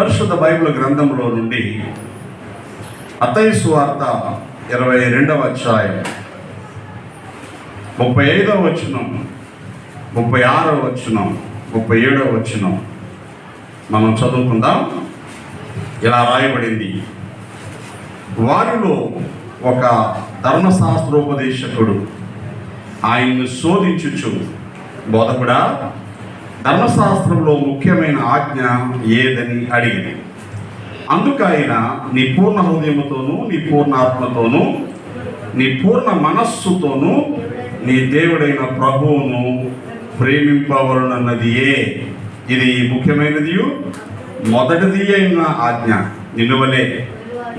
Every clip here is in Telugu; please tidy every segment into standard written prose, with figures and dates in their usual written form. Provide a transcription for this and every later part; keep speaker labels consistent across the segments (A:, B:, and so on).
A: పరిశుద్ధ బైబిల్ గ్రంథంలో నుండి మత్తయి సువార్త 22వ అధ్యాయం 35వ వచనం, 36వ వచనం, 37వ వచనం మనం చదువుకుందాం. ఇలా రాయబడింది: వారిలో ఒక ధర్మశాస్త్రోపదేశకుడు ఆయన్ను శోధించుచు, బోధకుడా, ధర్మశాస్త్రంలో ముఖ్యమైన ఆజ్ఞ ఏదని అడిగింది. అందుకు ఆయన, నీ పూర్ణ హృదయముతోనూ, నీ పూర్ణ ఆత్మతోనూ, నీ పూర్ణ మనస్సుతోనూ నీ దేవుడైన ప్రభువును ప్రేమింపవలనన్నదియే. ఇది ముఖ్యమైనది, మొదటిది అయిన ఆజ్ఞ. నిలువలే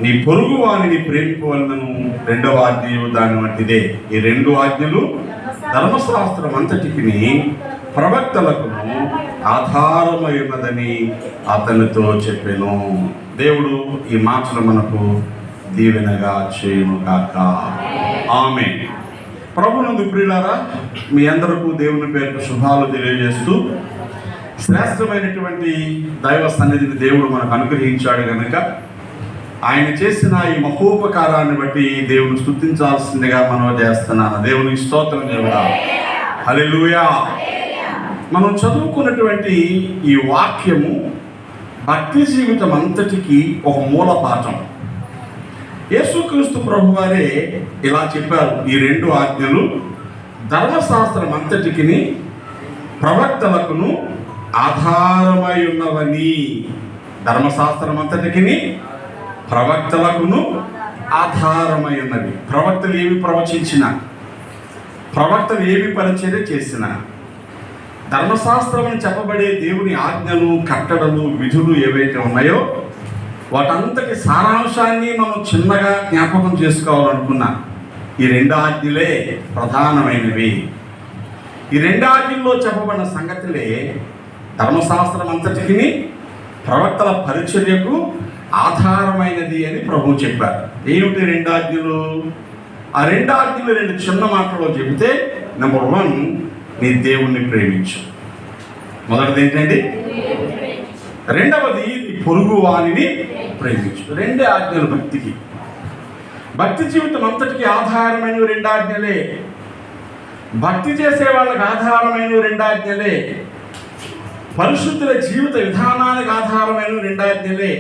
A: నీ పొరుగు వారిని ప్రేమింపవలనను రెండవ ఆజ్ఞయు దాని వంటిదే. ఈ రెండు ఆజ్ఞలు ధర్మశాస్త్రం అంతటికి ప్రవక్తలకు ఆధారమై ఉన్నదని అతనితో చెప్పాను. దేవుడు ఈ మాటలు మనకు దీవెనగా చేయును గాక. ఆమేన్. ప్రభునందు ప్రియులారా, మీ అందరికీ దేవుని పేరు శుభాలు తెలియజేస్తూ, శ్రేష్టమైనటువంటి దైవ సన్నిధిని దేవుడు మనకు అనుగ్రహించాడు కనుక ఆయన చేసిన ఈ మహోపకారాన్ని బట్టి దేవుని స్తుతించాల్సిందిగా మనం చేస్తున్నాను. దేవునికి స్తోత్రం చెబుదాం. హల్లెలూయా. మనం చదువుకున్నటువంటి ఈ వాక్యము భక్తి జీవితం అంతటికి ఒక మూల పాఠం. యేసుక్రీస్తు ప్రభువారే ఇలా చెప్పారు: ఈ రెండు ఆజ్ఞలు ధర్మశాస్త్రం అంతటికి ప్రవక్తలకును ఆధారమై ఉన్నవని. ధర్మశాస్త్రం అంతటికి ప్రవక్తలకును ఆధారమై ఉన్నవి. ప్రవక్తలు ఏమి ప్రవచించిన, ప్రవక్తలు ఏమి పరిచర్య చేసిన, ధర్మశాస్త్రం అని చెప్పబడే దేవుని ఆజ్ఞలు, కట్టడలు, విధులు ఏవైతే ఉన్నాయో వాటంతటి సారాంశాన్ని మనం చిన్నగా జ్ఞాపకం చేసుకోవాలనుకున్నా ఈ రెండు ఆజ్ఞలే ప్రధానమైనవి. ఈ రెండు ఆజ్ఞల్లో చెప్పబడిన సంగతులే ధర్మశాస్త్రం అంతటికి ప్రవక్తల పరిచర్యకు ఆధారమైనది అని ప్రభువు చెప్పారు. ఏమిటి రెండు ఆజ్ఞలు? ఆ రెండు ఆజ్ఞలు రెండు చిన్న మాటల్లో చెబితే, నెంబర్ 1, నీ దేవుణ్ణి ప్రేమించు. మొదటిది ఏంటండి? రెండవది, నీ పొరుగు వానిని ప్రేమించు. రెండే ఆజ్ఞలు భక్తికి. భక్తి జీవితం అంతటికి ఆధారమైన రెండు ఆజ్ఞలే. భక్తి చేసే వాళ్ళకి ఆధారమైన రెండు ఆజ్ఞలే. పరిశుద్ధుల జీవిత విధానానికి ఆధారమైన రెండు ఆజ్ఞలే.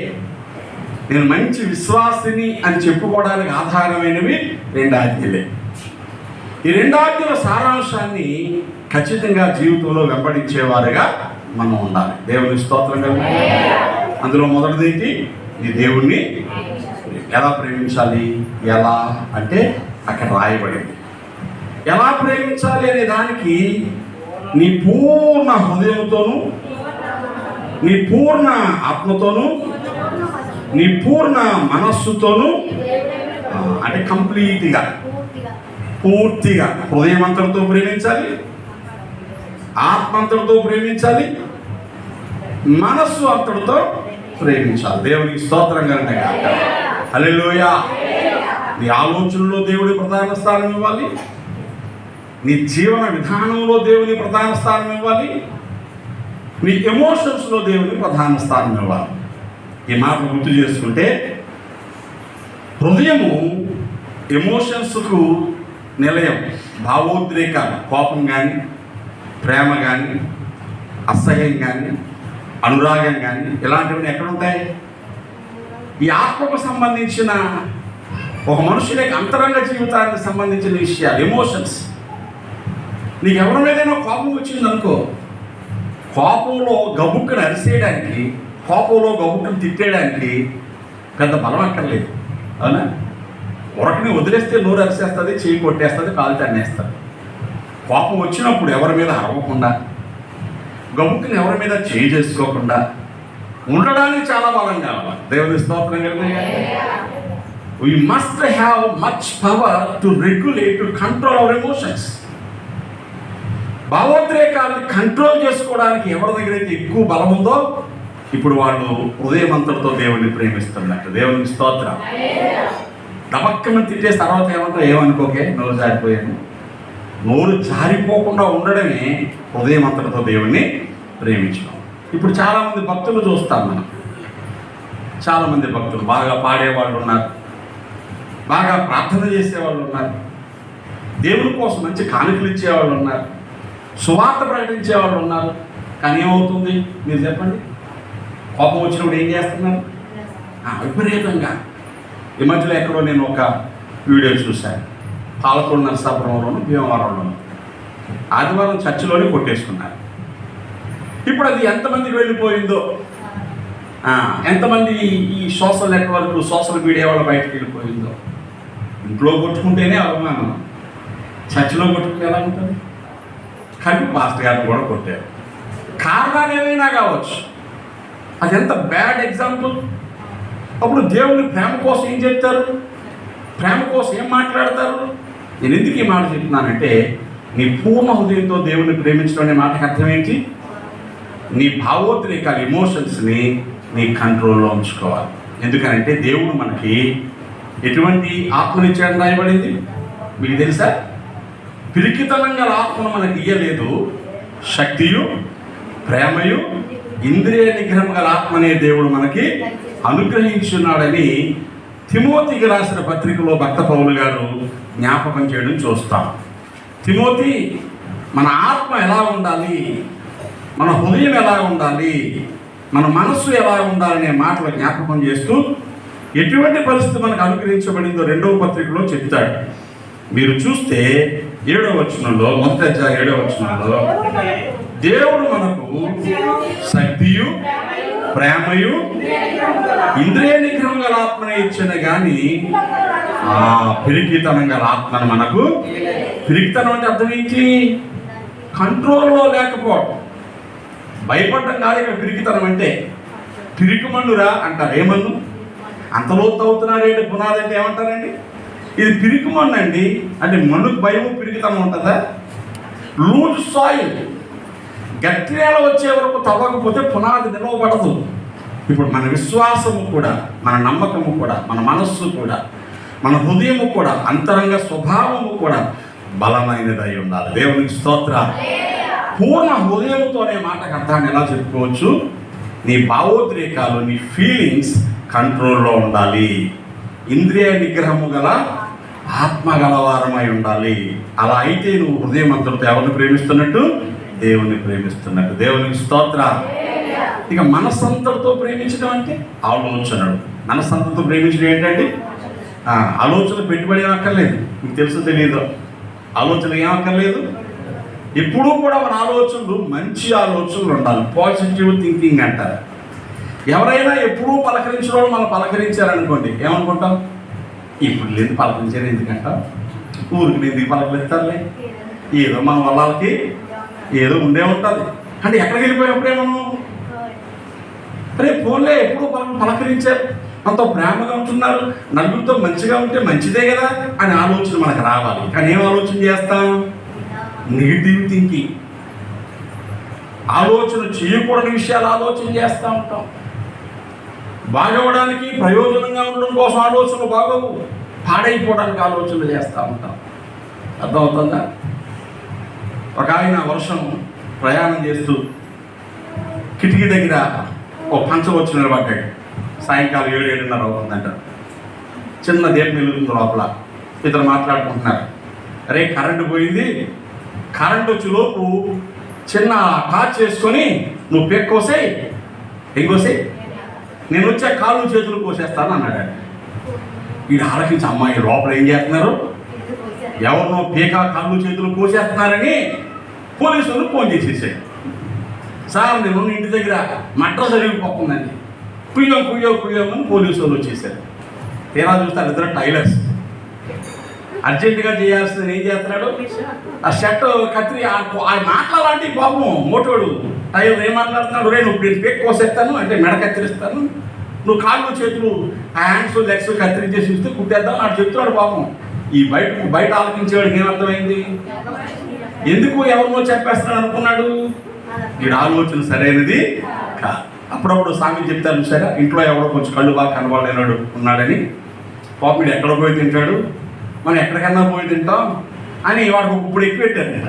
A: నేను మంచి విశ్వాసిని అని చెప్పుకోవడానికి ఆధారమైనవి రెండు ఆజ్ఞలే. ఈ రెండు ఆజ్ఞల సారాంశాన్ని ఖచ్చితంగా జీవితంలో వెంబడించేవారుగా మనం ఉండాలి. దేవుని స్తోత్రం కదా. అందులో మొదటిది ఏంటి? ఈ దేవుణ్ణి ఎలా ప్రేమించాలి? ఎలా అంటే అక్కడ రాయబడింది. ఎలా ప్రేమించాలి అనే దానికి నీ పూర్ణ హృదయంతోనూ, నీ పూర్ణ ఆత్మతోనూ, నీ పూర్ణ మనస్సుతోనూ, అంటే కంప్లీట్గా, పూర్తిగా హృదయం అంతటితో ప్రేమించాలి, ఆత్మ అంతటితో ప్రేమించాలి, మనస్సు అంతటితో ప్రేమించాలి. దేవునికి స్తోత్రం కనుక. హల్లెలూయా. నీ ఆలోచనలో దేవుడి ప్రధాన స్థానం ఇవ్వాలి, నీ జీవన విధానంలో దేవుని ప్రధాన స్థానం ఇవ్వాలి, నీ ఎమోషన్స్లో దేవుని ప్రధాన స్థానం ఇవ్వాలి. ఈ మాటలు గుర్తు చేసుకుంటే, హృదయము ఎమోషన్స్కు నిలయం. భావోద్రేకాలు, కోపం కానీ, ప్రేమ కానీ, అసహ్యం కానీ, అనురాగం కానీ, ఇలాంటివన్నీ ఎక్కడుంటాయి? ఈ ఆత్మకు సంబంధించిన, ఒక మనుషుల యొక్క అంతరంగ జీవితానికి సంబంధించిన విషయాలు, ఎమోషన్స్. నీకు ఎవరి మీదైనా కోపం వచ్చిందనుకో, కోపంలో గబుక్కుని అరిసేయడానికి, కోపంలో గబుక్కుని తిట్టేయడానికి పెద్ద బలం అక్కర్లేదు. అవునా? ఉరకని వదిలేస్తే నోరు అరిసేస్తుంది, చేయి కొట్టేస్తుంది, కాలు తన్నేస్తుంది. కోపం వచ్చినప్పుడు ఎవరి మీద అరవకుండా, గబుక్కుని ఎవరి మీద చేయి చేసుకోకుండా ఉండడానికి చాలా బలం కావాలి. దేవుని స్తోత్రం కలుగుతుంది. We must have much power to regulate, to control our emotions. భావోద్రేకాలను కంట్రోల్ చేసుకోవడానికి ఎవరి దగ్గర అయితే ఎక్కువ బలం ఉందో, ఇప్పుడు వాళ్ళు హృదయమంతటితో దేవుడిని ప్రేమిస్తున్నట్టు. దేవునికి స్తోత్రం. దబక్కమని తిట్టేసి తర్వాత ఏమనుకోకే, నోరు జారిపోయాను. నోరు జారిపోకుండా ఉండడమే హృదయమంతటితో దేవుడిని ప్రేమించడం. ఇప్పుడు చాలామంది భక్తులు చూస్తాం మనం. చాలామంది భక్తులు బాగా పాడేవాళ్ళు ఉన్నారు, బాగా ప్రార్థన చేసేవాళ్ళు ఉన్నారు, దేవుని కోసం మంచి కానుకలు ఇచ్చేవాళ్ళు ఉన్నారు, సువార్త ప్రకటించే వాళ్ళు ఉన్నారు. కానీ ఏమవుతుంది మీరు చెప్పండి? కోపం వచ్చినప్పుడు ఏం చేస్తున్నారు? విపరీతంగా. ఈ మధ్యలో ఎక్కడో నేను ఒక వీడియో చూశాను, పాలకొండ నరసాపురంలోను భీమవరంలోను ఆదివారం చర్చిలోనే కొట్టేసుకున్నారు. ఇప్పుడు అది ఎంతమందికి వెళ్ళిపోయిందో, ఎంతమంది ఈ సోషల్ నెట్వర్క్ సోషల్ మీడియా వల్ల బయటకు వెళ్ళిపోయిందో. ఇంట్లో కొట్టుకుంటేనే అవమానం, చర్చిలో కొట్టుకుంటే ఎలా ఉంటుంది? కానీ పాస్టర్ గారిని కూడా కొట్టారు. కారణాలు ఏమైనా కావచ్చు, అది ఎంత బ్యాడ్ ఎగ్జాంపుల్. అప్పుడు దేవుని ప్రేమ కోసం ఏం చెప్తారు, ప్రేమ కోసం ఏం మాట్లాడతారు? నేను ఎందుకు ఈ మాట చెప్తున్నానంటే, నీ పూర్ణ హృదయంతో దేవుని ప్రేమించడం అనే మాటకి అర్థం ఏంటి? నీ భావోద్రేకాలు ఎమోషన్స్ని నీ కంట్రోల్లో ఉంచుకోవాలి. ఎందుకనంటే దేవుడు మనకి ఎటువంటి ఆత్మనిచ్చాడని రాయబడింది మీకు తెలుసా? పిరికితనం గల ఆత్మను మనకి ఇయ్యలేదు, శక్తియు ప్రేమయు ఇంద్రియ నిగ్రహం గల ఆత్మనే దేవుడు మనకి అనుగ్రహించున్నాడని తిమోతికి రాసిన పత్రికలో భక్త పౌలు గారు జ్ఞాపకం చేయడం చూస్తాం. తిమోతి, మన ఆత్మ ఎలా ఉండాలి, మన హృదయం ఎలా ఉండాలి, మన మనస్సు ఎలా ఉండాలనే మాటలు జ్ఞాపకం చేస్తూ ఎటువంటి పరిస్థితి మనకు అనుగ్రహించబడిందో 2వ పత్రికలో చెప్తాడు. మీరు చూస్తే 7వ వచనంలో, మొదటి అధ్యాయం 7వ వచనంలో, దేవుడు మనకు శక్తియు ప్రేమయు ఇంద్రియ నిగ్రహం గల ఆత్మనే ఇచ్చిన కానీ పిరికితనం గల ఆత్మను మనకు. పిరికితనం అంటే అర్థం ఏంటి? కంట్రోల్లో లేకపోవడం. భయపడటం కాదు ఇక్కడ పిరికితనం అంటే. పిరికిమన్నురా అంటారు. ఏమన్ను? అంతలో తవ్వుతున్నారేంటి పునాది అంటే ఏమంటారండి? ఇది పిరికిమన్ను అండి. అంటే మన్నుకు భయము పిరికితనం ఉంటుందా? లూజ్ సాయిల్, గట్టి నేల వచ్చే వరకు తవ్వకపోతే పునాది నిలవబడదు. ఇప్పుడు మన విశ్వాసము కూడా, మన నమ్మకము కూడా, మన మనస్సు కూడా, మన హృదయము కూడా, అంతరంగ స్వభావము కూడా బలమైనదై ఉండాలి. దేవునికి స్తోత్రాలు. పూర్ణ హృదయంతో అనే మాటకు అర్థాన్ని ఎలా చెప్పుకోవచ్చు? నీ భావోద్రేకాలు, నీ ఫీలింగ్స్ కంట్రోల్లో ఉండాలి. ఇంద్రియ నిగ్రహము గల ఆత్మ గలవారమై ఉండాలి. అలా అయితే నువ్వు హృదయం అంతటితో ఎవరిని ప్రేమిస్తున్నట్టు? దేవుని ప్రేమిస్తున్నట్టు. దేవునికి స్తోత్రాలు. ఇక మనస్సంతటితో ప్రేమించడం అంటే ఆలోచనలు. మనస్సంతటితో ప్రేమించడం ఏంటంటే ఆలోచన పెట్టుబడి ఏమక్కర్లేదు. మీకు తెలుసు తెలియదు, ఆలోచన ఏమక్కర్లేదు. ఎప్పుడూ కూడా మన ఆలోచనలు మంచి ఆలోచనలు ఉండాలి. పాజిటివ్ థింకింగ్ అంటారు. ఎవరైనా ఎప్పుడూ పలకరించడం మనం పలకరించారనుకోండి, ఏమనుకుంటాం? ఇప్పుడు లేదు పలకరించారు ఎందుకంటాం, ఊరికి ఎందుకు పలకరిస్తారులే, ఏదో మన వాళ్ళకి ఏదో ఉండే ఉంటుంది. అంటే ఎక్కడికి వెళ్ళిపోయినప్పుడే మనం అరే ఫోన్లే ఎప్పుడు పలకరించారు, మనతో ప్రేమగా ఉంటున్నారు, నలుగురితో మంచిగా ఉంటే మంచిదే కదా అనే ఆలోచన మనకు రావాలి. కానీ ఏం ఆలోచన చేస్తాం? Negative thinking. ఆలోచన చేయకూడని విషయాలు ఆలోచన చేస్తూ ఉంటాం. బాగవడానికి, ప్రయోజనంగా ఉండడం కోసం ఆలోచనలు బాగోవు, పాడైపోవడానికి ఆలోచనలు చేస్తూ ఉంటాం. అర్థమవుతుందా? ఒక ఆయన వర్షం ప్రయాణం చేస్తూ కిటికీ దగ్గర ఓ పంచం వచ్చి నిలబడ్డాడు. సాయంకాలం 7-7:30 అవుతుందంట. చిన్న దీపం వెలుగుతుంది లోపల. ఇద్దరు మాట్లాడుకుంటున్నారు. అరే కరెంటు పోయింది, కరెంటు వచ్చేలోపు చిన్న టార్చ్ చేసుకొని నువ్వు పెక్కోసేయి, ఎంకోసేయి, నేను వచ్చే కాళ్ళు చేతులు కోసేస్తాను అన్నాడు. వీడు ఆలకించి అమ్మాయి లోపల ఏం చేస్తున్నారు, ఎవరినో పీక కాళ్ళు చేతులు కోసేస్తున్నారని పోలీసులు ఫోన్ చేసేసాడు. సార్ నేను ఇంటి దగ్గర మట్ర జరిగిపోతుందండి, కుయ్యోమని పోలీసు వాళ్ళు వచ్చేసారు. తీరా చూస్తారు ఇద్దరు టైలర్స్. అర్జెంటుగా చేయాల్సింది ఏం చేస్తున్నాడు, ఆ షర్ట్ కత్తిరి ఆ మాట్లాడాలంటే పాపం మోటోడు టైలర్ ఏం మాట్లాడుతున్నాడు, రే నువ్వు నేను పేక్ కోసేస్తాను అంటే మెడ కత్తిరిస్తాను, నువ్వు కాళ్ళు చేతులు హ్యాండ్స్ లెగ్స్ కత్తిరించేసి ఇస్తే కుట్టేద్దాం అని చెప్తున్నాడు. పాపం ఈ బయట ఆలోచించేవాడికి ఏమర్థమైంది? ఎందుకు ఎవరినో చెప్పేస్తున్నాడు అనుకున్నాడు. వీడు ఆలోచన సరైనది కాదు. అప్పుడప్పుడు సామెత చెప్తారు చూసారా, ఇంట్లో ఎవడో కొంచెం కళ్ళు బాగా కనబడలేనాడు ఉన్నాడని, పాపం వీడు ఎక్కడ పోయి తింటాడు, మనం ఎక్కడికన్నా పోయి తింటాం అని వాడికి ఇప్పుడు ఎక్కువ పెట్టారంట.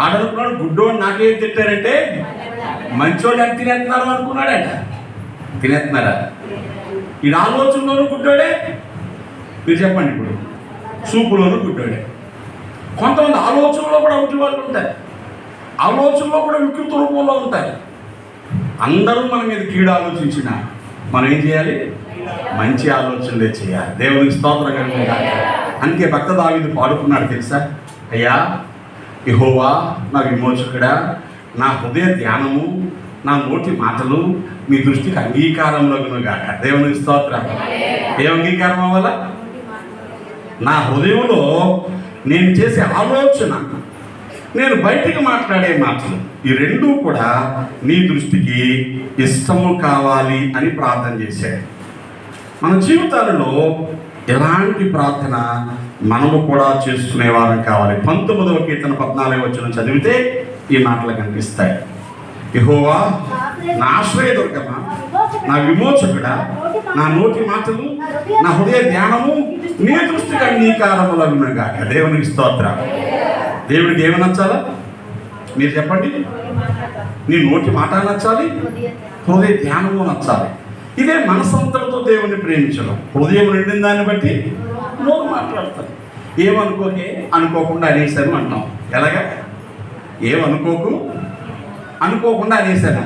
A: ఆడనుకున్నాడు గుడ్డోడు నాకేం తిట్టారంటే మంచోళ్ళు ఎంత తినేస్తున్నారు అనుకున్నాడంట. తినేస్తున్నారా? ఈ ఆలోచనలోనూ గుడ్డోడే. మీరు చెప్పండి, ఇప్పుడు సూపులోనూ గుడ్డోడే. కొంతమంది ఆలోచనలో కూడా ఒకటి వాళ్ళు ఉంటారు, ఆలోచనలో కూడా వికృత రూపంలో ఉంటారు. అందరూ మన మీద కీడు ఆలోచించిన మనం ఏం చేయాలి? మంచి ఆలోచనలే చేయాలి. దేవునికి స్తోత్రం కలుగుతుంది. అందుకే భక్త దావీదు పాడుకున్నాడు తెలుసా? అయ్యా యెహోవా నా విమోచకుడా, నా హృదయ ధ్యానము, నా నోటి మాటలు మీ దృష్టికి అంగీకారంలోగాక. దేవునికి స్తోత్రం. ఏ అంగీకారం అవ్వాలా? నా హృదయంలో నేను చేసే ఆలోచన, నేను బయటికి మాట్లాడే మాటలు, ఈ రెండూ కూడా నీ దృష్టికి ఇష్టము కావాలి అని ప్రార్థన చేశాడు. మన జీవితాలలో ఎలాంటి ప్రార్థన మనము కూడా చేసుకునేవారం కావాలి. 19వ కీర్తన 14వ వచనం చదివితే ఈ మాటలు కనిపిస్తాయి. యెహోవా నా ఆశ్రయదుర్గమా, నా విమోచకుడా, నా నోటి మాటలు, నా హృదయ ధ్యానము నీ దృష్టికి అంగీకారములగునుగాక. దేవునికి స్తోత్రం. దేవుడికి ఏమి నచ్చాలా? మీరు చెప్పండి. నీ నోటి మాట నచ్చాలి, హృదయ ధ్యానము నచ్చాలి. ఇదే మనసంతటితో దేవుని ప్రేమించడం. హృదయం నిండిన దాన్ని బట్టి నోరు మాట్లాడతారు. ఏమనుకోకే అనుకోకుండా అనేసాను అంటాం. ఎలాగా? అనుకోకుండా అనేసాను.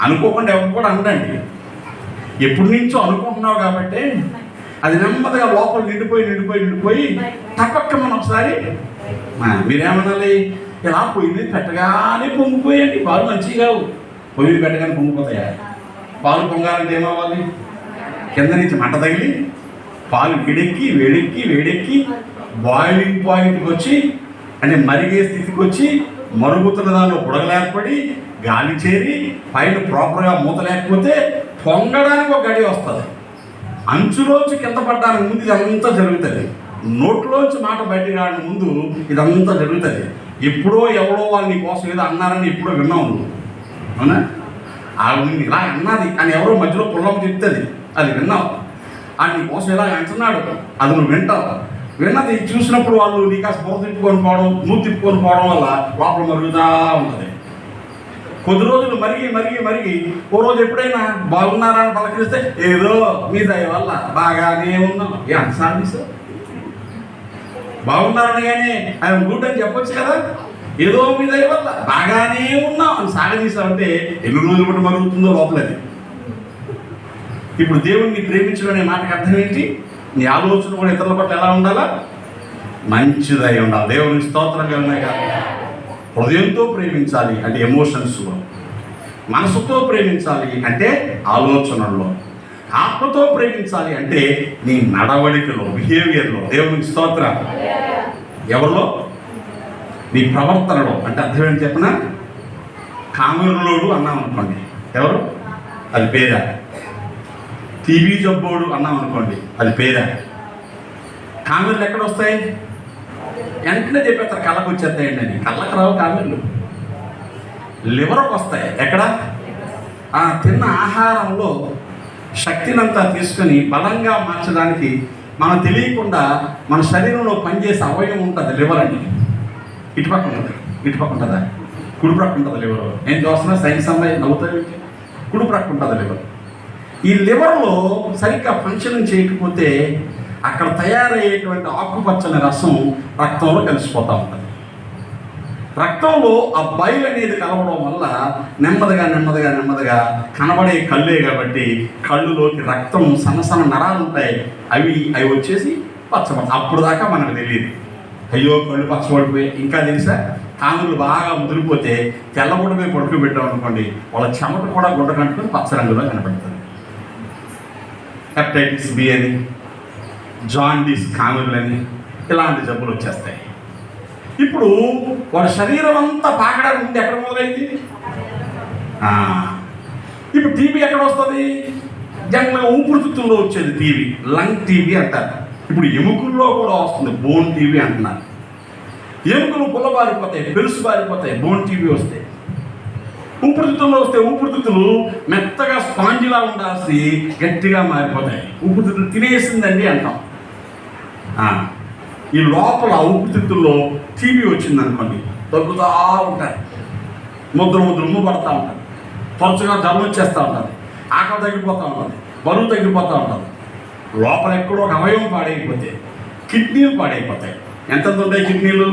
A: అనుకోకుండా ఎవరు కూడా అనడండి. ఎప్పటి నుంచో అనుకుంటున్నావు కాబట్టి అది నెమ్మదిగా లోపల నిండిపోయి తప్పక్క మనం ఒకసారి మీరేమనాలి? ఇలా పొయ్యి పెట్టగానే పొంగిపోయండి. పాలు మంచిగా పొయ్యి పెట్టగానే పొంగిపోతాయా? పాలు పొంగాలంటే ఏమవ్వాలి? కింద నుంచి మంట తగిలి పాలు వేడెక్కి బాయిలింగ్ పాయింట్కి వచ్చి, అంటే మరిగే స్థితికి వచ్చి, మరుగుతున్న దానిలో బుడగలేర్పడి గాలి చేరి పైన ప్రాపర్గా మూత లేకపోతే పొంగడానికి ఒక గడి వస్తుంది. అంచులోంచి కింద పడడానికి ముందు ఇదంతా జరుగుతుంది. నోట్లోంచి మాట బయటకు రావడానికి ముందు ఇదంతా జరుగుతుంది. ఎప్పుడో ఎవరో వాళ్ళు నీ కోసం ఏదో అన్నారని ఎప్పుడో విన్నావు నువ్వు, అవునా? ఆవిడ ఇలా అన్నది అని ఎవరో మధ్యలో పుల్లం చెప్తుంది, అది విన్నావు. ఆ నీ కోసం ఇలా అంటున్నాడు, అది నువ్వు వింటావు. విన్నది చూసినప్పుడు వాళ్ళు నీ కాస్త బుర్ర తిప్పుకొని పోవడం వల్ల లోపల మరుగుతూ ఉంటుంది. కొద్ది రోజులు మరిగి ఓ రోజు ఎప్పుడైనా బాగున్నారా అని పలకరిస్తే ఏదో మీ దయ వల్ల బాగానే ఉన్నాం. ఏ అంశాలు బాగున్నారని కానీ ఆయన గుడ్ అని చెప్పొచ్చు కదా. ఏదో మీ దయ వల్ల బాగానే ఉన్నాం అని సాగదీసామంటే ఎన్ని రోజులు కూడా మరుగుతుందో లోపలది. ఇప్పుడు దేవుణ్ణి ప్రేమించడం అనే మాటకి అర్థం ఏంటి? నీ ఆలోచన కూడా ఇతరుల పట్ల ఎలా ఉండాలా? మంచిదై ఉండాలి. దేవుని స్తోత్రం కలుగునుగాక. హృదయంతో ప్రేమించాలి అంటే ఎమోషన్స్లో, మనసుతో ప్రేమించాలి అంటే ఆలోచనల్లో, ఆత్మతో ప్రేమించాలి అంటే నీ నడవడికలో, బిహేవియర్లో. దేవునికి స్తోత్రం. ఎవరిలో? నీ ప్రవర్తనలో. అంటే అర్థం ఏంటి చెప్పిన? కామెరులోడు అన్నాం అనుకోండి, ఎవరు? అది పేరా? టీవీ జబ్బోడు అన్నాం అనుకోండి, అది పేరా? కామెర్లు ఎక్కడ వస్తాయి? వెంటనే చెప్పేస్తారు కళ్ళకు వచ్చేస్తాయండి అని. కళ్ళకు రావు కామెర్లు, లివర్కి వస్తాయి. ఎక్కడ? తిన్న ఆహారంలో శక్తినంతా తీసుకొని బలంగా మార్చడానికి మనం తెలియకుండా మన శరీరంలో పనిచేసే అవయవం ఉంటుంది, లివర్ అని. ఇటుపక్క ఉంటుందా? కుడిపక్క ఉంటుంది లివర్. నేను చూస్తున్నా సైన్స్ అమ్మాయి నవ్వుతాయి. కుడిపక్క ఉంటుంది లివర్. ఈ లివర్లో సరిగ్గా ఫంక్షన్ చేయకపోతే అక్కడ తయారయ్యేటువంటి ఆకుపచ్చని రసం రక్తంలో కలిసిపోతూ ఉంటుంది. రక్తంలో ఆ బైల్ అనేది కలవడం వల్ల నెమ్మదిగా కనబడే కళ్ళే కాబట్టి కళ్ళులోకి రక్తం సన్న నరాలు ఉంటాయి, అవి వచ్చేసి పచ్చబడతాయి. అప్పుడు దాకా మనకు తెలియదు. అయ్యో కళ్ళు పచ్చబడిపోయి. ఇంకా తెలుసా? కానులు బాగా ముదిరిపోతే తెల్లగుడ్డమే పడుకోబెట్టాం అనుకోండి, వాళ్ళ చెమట కూడా గుడ్డ కంటుకొని పచ్చ రంగులో కనబడుతుంది. హెపటైటిస్ బి అని, జాండీస్, కామెర్లని, ఇలాంటి జబ్బులు వచ్చేస్తాయి. ఇప్పుడు వాడి శరీరం అంతా పాకడానికి ముందు ఎక్కడ మొదలైంది? ఇప్పుడు టీబీ ఎక్కడ వస్తుంది? జనరల్గా ఊపిరితిత్తుల్లో వచ్చేది టీబీ, లంగ్ టీబీ అంటారు. ఇప్పుడు ఎముకల్లో కూడా వస్తుంది, బోన్ టీబీ అంటున్నారు. ఎముకలు పుల్లబారిపోతాయి, పెరుసు బారిపోతాయి బోన్ టీబీ వస్తే. ఊపిరితిత్తుల్లో వస్తే ఊపిరితిత్తులు మెత్తగా స్పాంజిలా ఉండాల్సి గట్టిగా మారిపోతాయి. ఊపిరితిత్తులు తినేసిందండి అంటాం. ఈ లోపల ఊపిరితిత్తుల్లో టీబీ వచ్చిందనుకోండి, తగ్గుతూ ఉంటాయి, ముద్దులు ఉమ్ము పడుతూ ఉంటాయి, తరచుగా జ్వరం వచ్చేస్తూ ఉంటుంది. ఆకలి తగ్గిపోతూ ఉంటుంది, బరువు తగ్గిపోతూ ఉంటుంది. లోపల ఎక్కడో ఒక అవయవం పాడైపోతే కిడ్నీలు పాడైపోతాయి. ఎంతెంత ఉంటాయి కిడ్నీలు?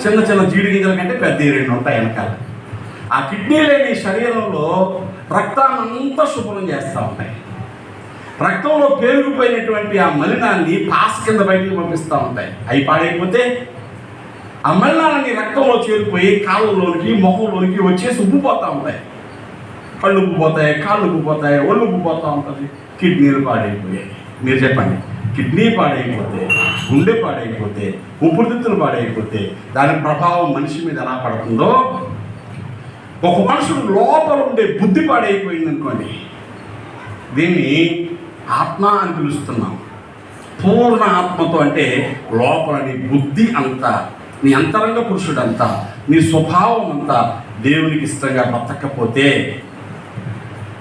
A: చిన్న చిన్న జీడి గింజల కంటే పెద్ద 2 ఉంటాయి వెనకాల. ఆ కిడ్నీలే నీ శరీరంలో రక్తాన్ని అంతా శుభ్రం చేస్తూ ఉంటాయి. రక్తంలో పేరుకుపోయినటువంటి ఆ మలినాన్ని పాస్ కింద బయటికి పంపిస్తూ ఉంటాయి. అవి పాడైపోతే ఆ మలినాన్ని రక్తంలో చేరిపోయి కాళ్ళలోనికి మొహంలోనికి వచ్చేసి ఉబ్బిపోతూ ఉంటాయి. కళ్ళు ఉబ్బిపోతాయి, కాళ్ళు ఉబ్బిపోతాయి, ఒళ్ళు ఉబ్బిపోతూ ఉంటుంది. కిడ్నీలు పాడైపోయాయి. మీరు చెప్పండి, కిడ్నీ పాడైపోతే, గుండె పాడైపోతే, ఊపిరితిత్తులు పాడైపోతే దాని ప్రభావం మనిషి మీద ఎలా పడుతుందో, ఒక మనుషుడు లోపల ఉండే బుద్ధి పాడైపోయింది అనుకోండి, దీన్ని ఆత్మ అని పిలుస్తున్నాం. పూర్ణ ఆత్మతో అంటే లోపల నీ బుద్ధి అంతా, నీ అంతరంగ పురుషుడంతా, నీ స్వభావం అంతా దేవునికి ఇష్టంగా బ్రతకపోతే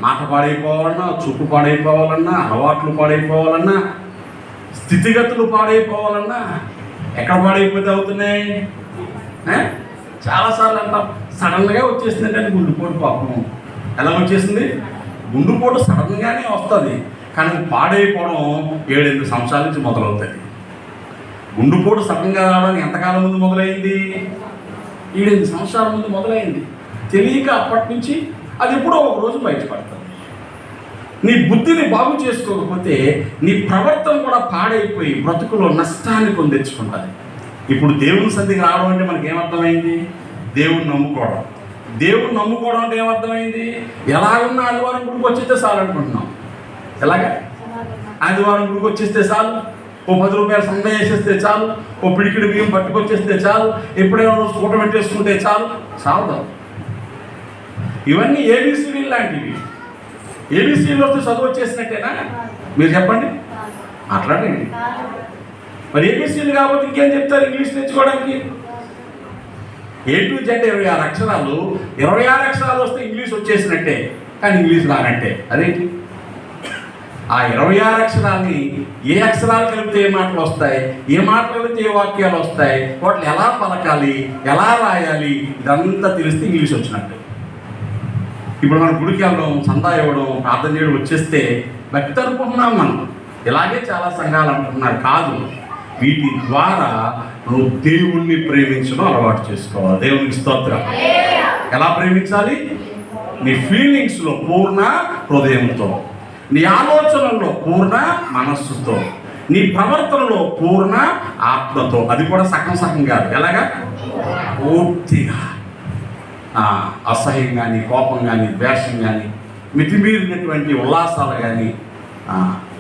A: మాట పాడైపోవాలన్నా, చూపు పాడైపోవాలన్నా, అలవాట్లు పాడైపోవాలన్నా, స్థితిగతులు పాడైపోవాలన్నా ఎక్కడ పాడైపోతే అవుతున్నాయి? చాలాసార్లు అంటాం సడన్గా వచ్చేసిందంటే అది గుండెపోటు. పాపం ఎలా వచ్చేసింది? గుండెపోటు సడన్గానే వస్తుంది, కానీ పాడైపోవడం 7-8 సంవత్సరాల నుంచి మొదలవుతుంది. గుండెపోటు సడన్గా రావడానికి ఎంతకాలం ముందు మొదలైంది? 7-8 సంవత్సరాల ముందు మొదలైంది. తెలియక అప్పటి నుంచి అది ఎప్పుడో ఒక రోజు బయటపడుతుంది. నీ బుద్ధిని బాగు చేసుకోకపోతే నీ ప్రవర్తన కూడా పాడైపోయి బ్రతుకులో నష్టాన్ని పొందించుకుంటుంది. ఇప్పుడు దేవుని సన్నిధికి రావడం అంటే మనకి ఏమర్థమైంది? దేవుని నమ్ముకోవడం. దేవుని నమ్ముకోవడం అంటే ఏమర్థమైంది? ఎలాగున్నా ఆదివారం గుడికి వచ్చేస్తే చాలు అనుకుంటున్నాం. ఎలాగా? ఆదివారం గుడికి వచ్చేస్తే చాలు, ఓ 10 రూపాయలు సందా చేసేస్తే చాలు, ఓ పిడికిడి బియ్యం పట్టుకొచ్చేస్తే చాలు, ఎప్పుడైనా రోజు కూట పెట్టేసుకుంటే చాలు. ఇవన్నీ ఏబిసిడి లాంటివి. ఏబిసిడీలు వస్తే చదువు వచ్చేసినట్టేనా? మీరు చెప్పండి, మాట్లాడండి. మరి ఏబిసిడీలు కాబట్టి ఇంకేం చెప్తారు ఇంగ్లీష్ నేర్చుకోవడానికి? A to Z 26 అక్షరాలు. 26 అక్షరాలు వస్తే ఇంగ్లీష్ వచ్చేసినట్టే, కానీ ఇంగ్లీష్ రానట్టే. అదేంటి? ఆ 26 అక్షరాన్ని ఏ అక్షరాలు కలిపితే ఏ మాటలు వస్తాయి, ఏ మాటలు కలిపితే ఏ వాక్యాలు వస్తాయి, వాటిని ఎలా పలకాలి, ఎలా రాయాలి, ఇదంతా తెలిస్తే ఇంగ్లీష్ వచ్చినట్టు. ఇప్పుడు మనం గుడికి వెళ్ళడం, సందా ఇవ్వడం, ప్రార్థన చేయడం వచ్చేస్తే భక్తి అనుకుంటున్నాం మనం. ఇలాగే చాలా సంఘాలు అంటున్నారు. కాదు, వీటి ద్వారా నువ్వు దేవుణ్ణి ప్రేమించడం అలవాటు చేసుకోవాలి. దేవునికి స్తోత్రం. ఎలా ప్రేమించాలి? నీ ఫీలింగ్స్లో పూర్ణ హృదయంతో, నీ ఆలోచనల్లో పూర్ణ మనస్సుతో, నీ ప్రవర్తనలో పూర్ణ ఆత్మతో. అది కూడా సగం సగం కాదు. ఎలాగా? పూర్తిగా. అసహ్యం కానీ, కోపం కానీ, ద్వేషం కానీ, మితిమీరినటువంటి ఉల్లాసాలు కానీ,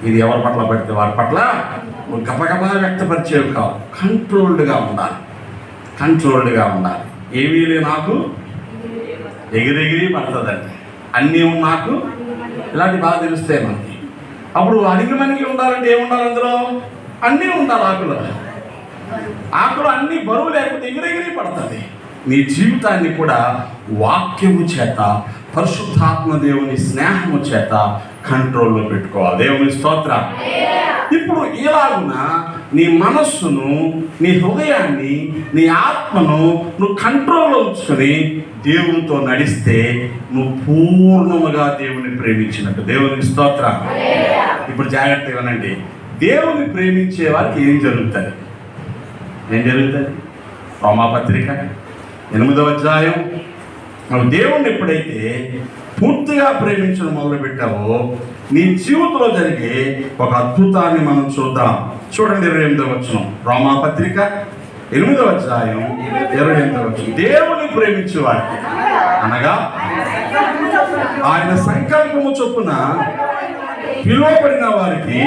A: ఇది ఎవరి పట్ల పడితే వారి పట్ల గబగబా వ్యక్తపరిచేవి కావు. కంట్రోల్డ్గా ఉండాలి. ఏమీ లే నాకు ఎగిరెగిరి పడుతుందండి, అన్నీ నాకు ఇలాంటి బాగా తెలుస్తాయి మనకి. అప్పుడు అణిగిమణిగి ఉండాలంటే ఏముండాలి? అందులో అన్నీ ఉండాలి. ఆకులు అన్నీ బరువు లేకపోతే ఎగిరెగిరి పడుతుంది. నీ జీవితాన్ని కూడా వాక్యము చేత, పరిశుద్ధాత్మ దేవుని స్నేహము చేత కంట్రోల్లో పెట్టుకోవాలి. దేవుని స్తోత్రం. ఇప్పుడు ఇలాగున నీ మనస్సును, నీ హృదయాన్ని, నీ ఆత్మను నువ్వు కంట్రోల్లో ఉంచుకొని దేవునితో నడిస్తే నువ్వు పూర్ణముగా దేవుని ప్రేమించినట్టు. దేవుని స్తోత్రం. ఇప్పుడు జాగ్రత్తగా వినండి. దేవుని ప్రేమించే వారికి ఏం జరుగుతుంది? రోమాపత్రిక 8వ అధ్యాయం. నువ్వు దేవుణ్ణి ఎప్పుడైతే పూర్తిగా ప్రేమించడం మొదలుపెట్టావో నీ జీవితంలో జరిగే ఒక అద్భుతాన్ని మనం చూద్దాం. చూడండి 28వ వచనం. రోమాపత్రిక 8వ అధ్యాయం 28వ వచనం. దేవుని ప్రేమించేవారు అనగా ఆయన సంకల్పము చొప్పున పిలువబడిన వారికి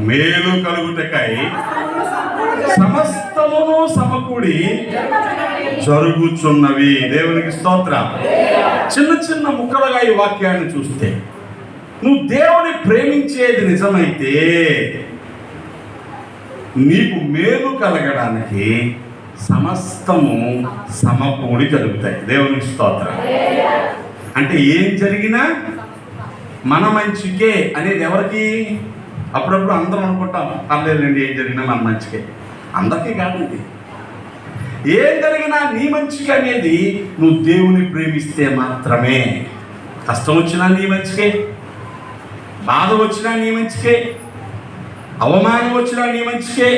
A: మేలు కలుగుటకై సమస్తమును సమకూడి జరుగుచున్నవి. దేవునికి స్తోత్రం. చిన్న చిన్న ముక్కలుగా ఈ వాక్యాన్ని చూస్తే, నువ్వు దేవుని ప్రేమించేది నిజమైతే నీకు మేలు కలగడానికి సమస్తము సమకూడి జరుగుతాయి. దేవునికి స్తోత్రం. అంటే ఏం జరిగినా మన మంచికే అనేది ఎవరికి? అప్పుడప్పుడు అందరం అనుకుంటాం, పర్లేదండి ఏం జరిగినా మన మంచికే. అందరికీ కాదు. ఇది ఏం జరిగినా నీ మంచిగా అనేది నువ్వు దేవుని ప్రేమిస్తే మాత్రమే. కష్టం వచ్చినా నీ మంచికే, బాధ వచ్చినా నీ మంచికే, అవమానం వచ్చినా నీ మంచికే,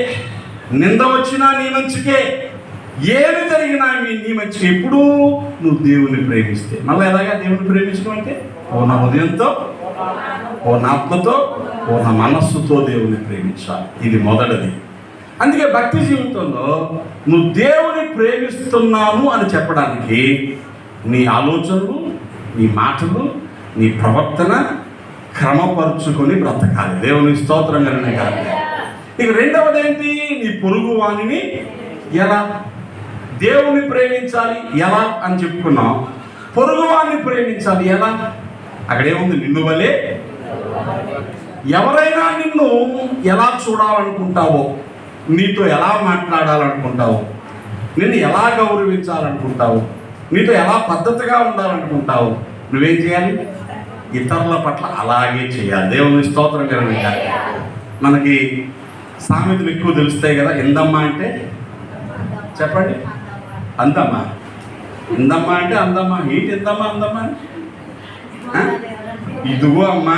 A: నింద వచ్చినా నీ మంచికే, ఏమి జరిగినా నీ మంచికే. ఎప్పుడూ నువ్వు దేవుని ప్రేమిస్తే. మళ్ళీ ఎలాగా దేవుని ప్రేమించడం అంటే పూర్ణ హృదయంతో, పూర్ణ ఆత్మతో, పూర్ణ మనస్సుతో దేవుని ప్రేమించాలి. ఇది మొదటిది. అందుకే భక్తి జీవితంలో నువ్వు దేవుని ప్రేమిస్తున్నాను అని చెప్పడానికి నీ ఆలోచనలు, నీ మాటలు, నీ ప్రవర్తన క్రమపరుచుకొని బ్రతకాలి. దేవుని స్తోత్రం కలనే కాదు. ఇక రెండవది ఏంటి? నీ పొరుగు వాణిని ఎలా దేవుని ప్రేమించాలి ఎలా అని చెప్పుకున్నాం. పొరుగు వాణ్ణి ప్రేమించాలి ఎలా? అక్కడేముంది? నిన్ను వలే. ఎవరైనా నిన్ను ఎలా చూడాలనుకుంటావో, నీతో ఎలా మాట్లాడాలనుకుంటావో, నిన్ను ఎలా గౌరవించాలనుకుంటావు, నీతో ఎలా పద్ధతిగా ఉండాలనుకుంటావు, నువ్వేం చేయాలి? ఇతరుల పట్ల అలాగే చేయాలి. దేవుని స్తోత్రం కలుగుతుంది. మనకి సామెతలు ఎక్కువ తెలుస్తాయి కదా. ఎందమ్మా అంటే చెప్పండి, అందమ్మా. ఇందమ్మా అంటే అందమ్మా. ఏంటి ఎందమ్మా అందమ్మా? ఇదిగో అమ్మా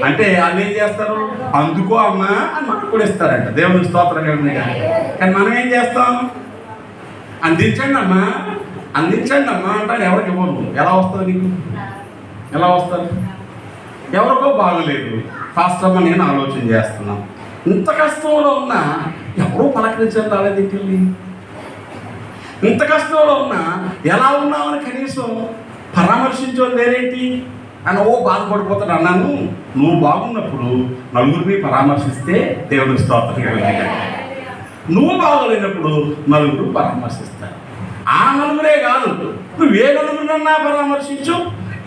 A: అంటే వాళ్ళు ఏం చేస్తారు? అందుకో అమ్మా అని మనకు కూడా ఇస్తారంట. దేవుని స్తోత్రం కలుగుతుంది. కానీ మనం ఏం చేస్తాం? అందించండి అమ్మా, అందించండి అమ్మా అంటాను. ఎవరికి ఇవ్వను. ఎలా వస్తుంది నీకు? ఎలా వస్తుంది? ఎవరికో బాగలేదు, ఫాస్ట్ అమ్మ నేను ఆలోచన చేస్తున్నాను. ఇంత కష్టంలో ఉన్నా ఎవరో పలకరించండి రాలేదు ఇంటికి. ఇంత కష్టంలో ఉన్నా ఎలా ఉన్నామని కనీసం పరామర్శించడం లేరేంటి అని బాధపడిపోతాడు. అన్నాను, నువ్వు బాగున్నప్పుడు నలుగురిని పరామర్శిస్తే దేవుని స్తోత్రం కలుగుతుంది. నువ్వు బాగోలేనప్పుడు నలుగురు పరామర్శిస్తారు. ఆ నలుగురే కాదు, నువ్వు ఏ నలుగురన్నా పరామర్శించు,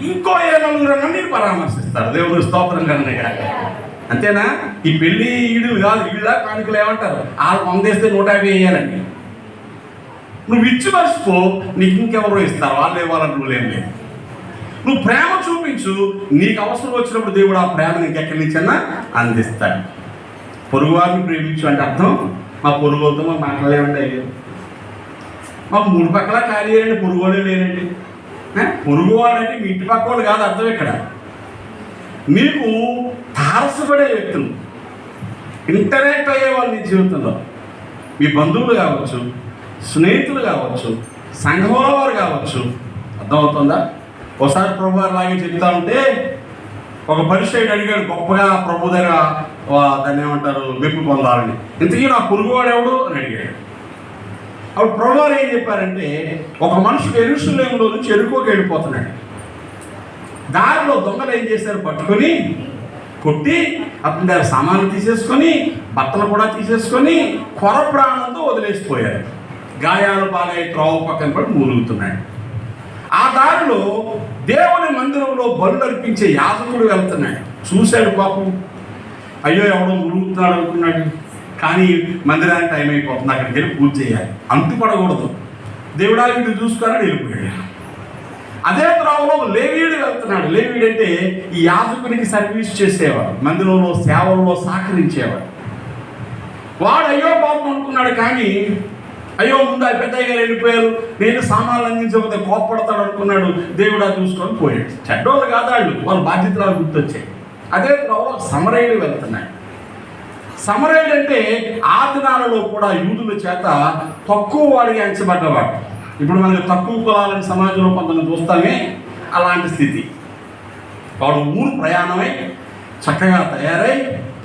A: ఇంకో ఏ నలుగురన్నా నేను పరామర్శిస్తారు. దేవుని స్తోత్రం కనుక. అంతేనా? ఈ పెళ్లి ఈడు కాదు, ఈళ్ళ కానుకలు ఏమంటారు? వాళ్ళు వందేస్తే 150 వేయాలండి. నువ్వు ఇచ్చి మర్చిపో, నీకు ఇంకెవరో ఇస్తారు. వాళ్ళు ఇవ్వాలని నువ్వులేం లేదు. నువ్వు ప్రేమ చూపించు, నీకు అవసరం వచ్చినప్పుడు దేవుడు ఆ ప్రేమను ఇంకెక్కడి నుంచైనా అందిస్తాడు. పొరుగువారిని ప్రేమించు అంటే అర్థం, మా పొరుగులతో మా మాట్లాడలేమండి, మాకు 3 పక్కల ఖాళీ అయ్యండి, పొరుగువాడే లేనండి. పొరుగువాడు అంటే మీ ఇంటి పక్క వాళ్ళు కాదు అర్థం. ఇక్కడ నీకు తారసపడే వ్యక్తులు, ఇంటరాక్ట్ అయ్యేవాళ్ళు నీ జీవితంలో, మీ బంధువులు కావచ్చు, స్నేహితులు కావచ్చు, సంఘంలో వారు కావచ్చు. అర్థమవుతుందా? ఒకసారి ప్రభు గారు లాగే చెప్తా ఉంటే ఒక పరిచయుడు అడిగాడు గొప్పగా ప్రభు దగ్గర దాన్ని ఏమంటారు, మెప్పు పొందాలని. ఇంతకీ నా పొరుగువాడు ఎవడు అని అడిగాడు. అప్పుడు ప్రభు గారు ఏం చెప్పారంటే, ఒక మనుషుడు యెరూషలేములో నుంచి యెరికోకి వెళ్ళిపోతున్నాడు. దారిలో దొంగలు ఏం చేశారు? పట్టుకొని కొట్టి అతని దగ్గర సామాన్లు తీసేసుకొని, బట్టలు కూడా తీసేసుకొని కొర ప్రాణంతో వదిలేసిపోయారు. గాయాలు పాలై త్రోవ పక్కన పడి మూలుగుతున్నాడు. ఆ దారిలో దేవుని మందిరంలో బలు అర్పించే యాజకుడు వెళ్తున్నాడు. చూశాడు పాపం. అయ్యో ఎవడో మురుగుతున్నాడు అనుకున్నాడు. కానీ మందిరానికి టైం అయిపోతుంది, అక్కడికి వెళ్ళి పూజ చేయాలి, అంతుపడకూడదు. దేవుడా వీడు చూసుకొని వెళ్ళిపోయాడు. అదే త్రోవలో లేవీయుడు వెళ్తున్నాడు. లేవీయుడు అంటే ఈ యాజకునికి సర్వీస్ చేసేవాడు, మందిరంలో సేవల్లో సహకరించేవాడు. వాడు అయ్యో పాపం అనుకున్నాడు. కానీ అయ్యో ముందు ఆ పెద్దయ్య గారు వెళ్ళిపోయారు, నేను సామాన్లు అందించకపోతే కోప్పడతాడు అనుకున్నాడు. దేవుడా చూసుకొని పోయాడు. చెడ్డోళ్ళు కాదు వాళ్ళు, వాళ్ళ బాధ్యతలు గుర్తొచ్చాయి. అదే త్రోవలో సమరయుడు వెళ్తున్నాడు. సమరయుడు అంటే ఆ దినాలలో కూడా యూదుల చేత తక్కువ వాడిగా ఎంచబడ్డవాడు. ఇప్పుడు మనకి తక్కువ కులాలని సమాజంలో కొంతమంది చూస్తామే, అలాంటి స్థితి. వాడు ఊరు ప్రయాణమై చక్కగా తయారై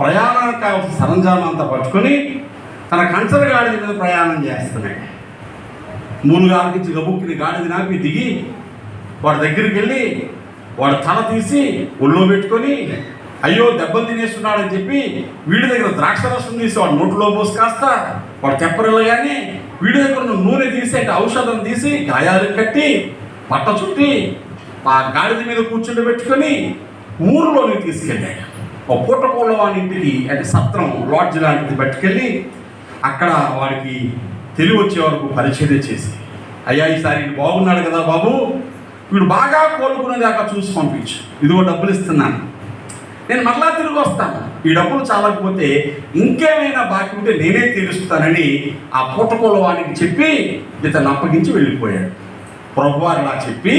A: ప్రయాణానికి కావాల్సిన సరంజామం అంతా పట్టుకొని తన కంచర గాడిద మీద ప్రయాణం చేస్తున్నాడు. మూలుగాలకించి గబుక్కిని గాడిద నాపి దిగి వాడి దగ్గరికి వెళ్ళి వాడు తల తీసి ఒళ్ళో పెట్టుకొని అయ్యో దెబ్బలు తినేస్తున్నాడని చెప్పి వీడి దగ్గర ద్రాక్ష రసం తీసి వాడు నోట్లో పోసి కాస్త వాడు తెప్పరిల్లగానే వీడి దగ్గర ఉన్న నూనె తీసి అంటే ఔషధం తీసి గాయాలు కట్టి పట్ట చుట్టి ఆ గాడిద మీద కూర్చుండి పెట్టుకొని ఊరిలోనికి తీసుకెళ్ళాడు. ఒక పూటకోళ్ళ వాడి ఇంటికి అంటే సత్రం లాడ్జ్ లాంటిది పట్టుకెళ్ళి అక్కడ వాడికి తెలివి వచ్చే వరకు పరిచయం చేసి, అయ్యా ఈసారి బాగున్నాడు కదా బాబు, వీడు బాగా కోలుకునేదాకా చూసి పంపించు, ఇదిగో డబ్బులు ఇస్తున్నాను, నేను మరలా తిరిగి వస్తాను, ఈ డబ్బులు చాలకపోతే ఇంకేమైనా బాకీ ఉంటే నేనే తీరుస్తానని ఆ పూటకోళ్ళ వాడికి చెప్పి ఇతను అప్పగించి వెళ్ళిపోయాడు. ప్రభువారు అలా చెప్పి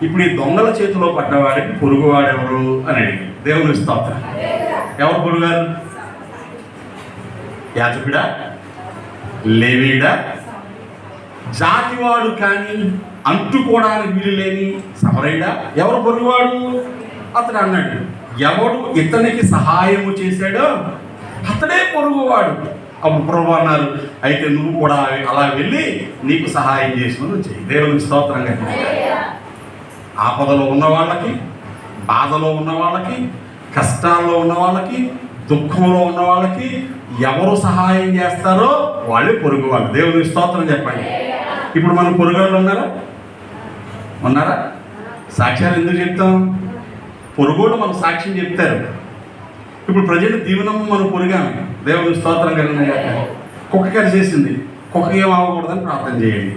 A: ఇప్పుడు ఈ దొంగల చేతిలో పడ్డవాడికి పొరుగువాడు ఎవరు అని అడిగి దేవుని స్తోత్రం. ఎవరు పొరుగారు? యాజకుడా, లేవీయుడా, జాతివాడు కానీ అంటుకోవడానికి వీలు లేని సమరయుడా? ఎవరు పొరుగువాడు? అతడు అన్నాడు, ఎవడు ఇతనికి సహాయము చేశాడో అతడే పొరుగువాడు. అప్పుడు ప్రభు అన్నారు, అయితే నువ్వు కూడా అలా వెళ్ళి నీకు సహాయం చేసినది చెయ్యి. దేవునికి స్తోత్రంగా. ఆపదలో ఉన్న వాళ్ళకి, బాధలో ఉన్న వాళ్ళకి, కష్టాల్లో ఉన్న వాళ్ళకి, దుఃఖంలో ఉన్న వాళ్ళకి ఎవరు సహాయం చేస్తారో వాళ్ళే పొరుగు వాళ్ళు. దేవునికి స్తోత్రం చెప్పండి. ఇప్పుడు మనం పొరుగువాళ్ళు ఉన్నారా? సాక్ష్యాలు ఎందుకు చెప్తాం? పొరుగుడు మన సాక్ష్యం చెప్తారు. ఇప్పుడు ప్రజెంట్ దీవెనమ్మ మనం పొరిగాము. దేవుని స్తోత్రం కలిగిన కుక్క కరిచేసింది, కుక్క ఏం అవ్వకూడదని ప్రార్థన చేయండి.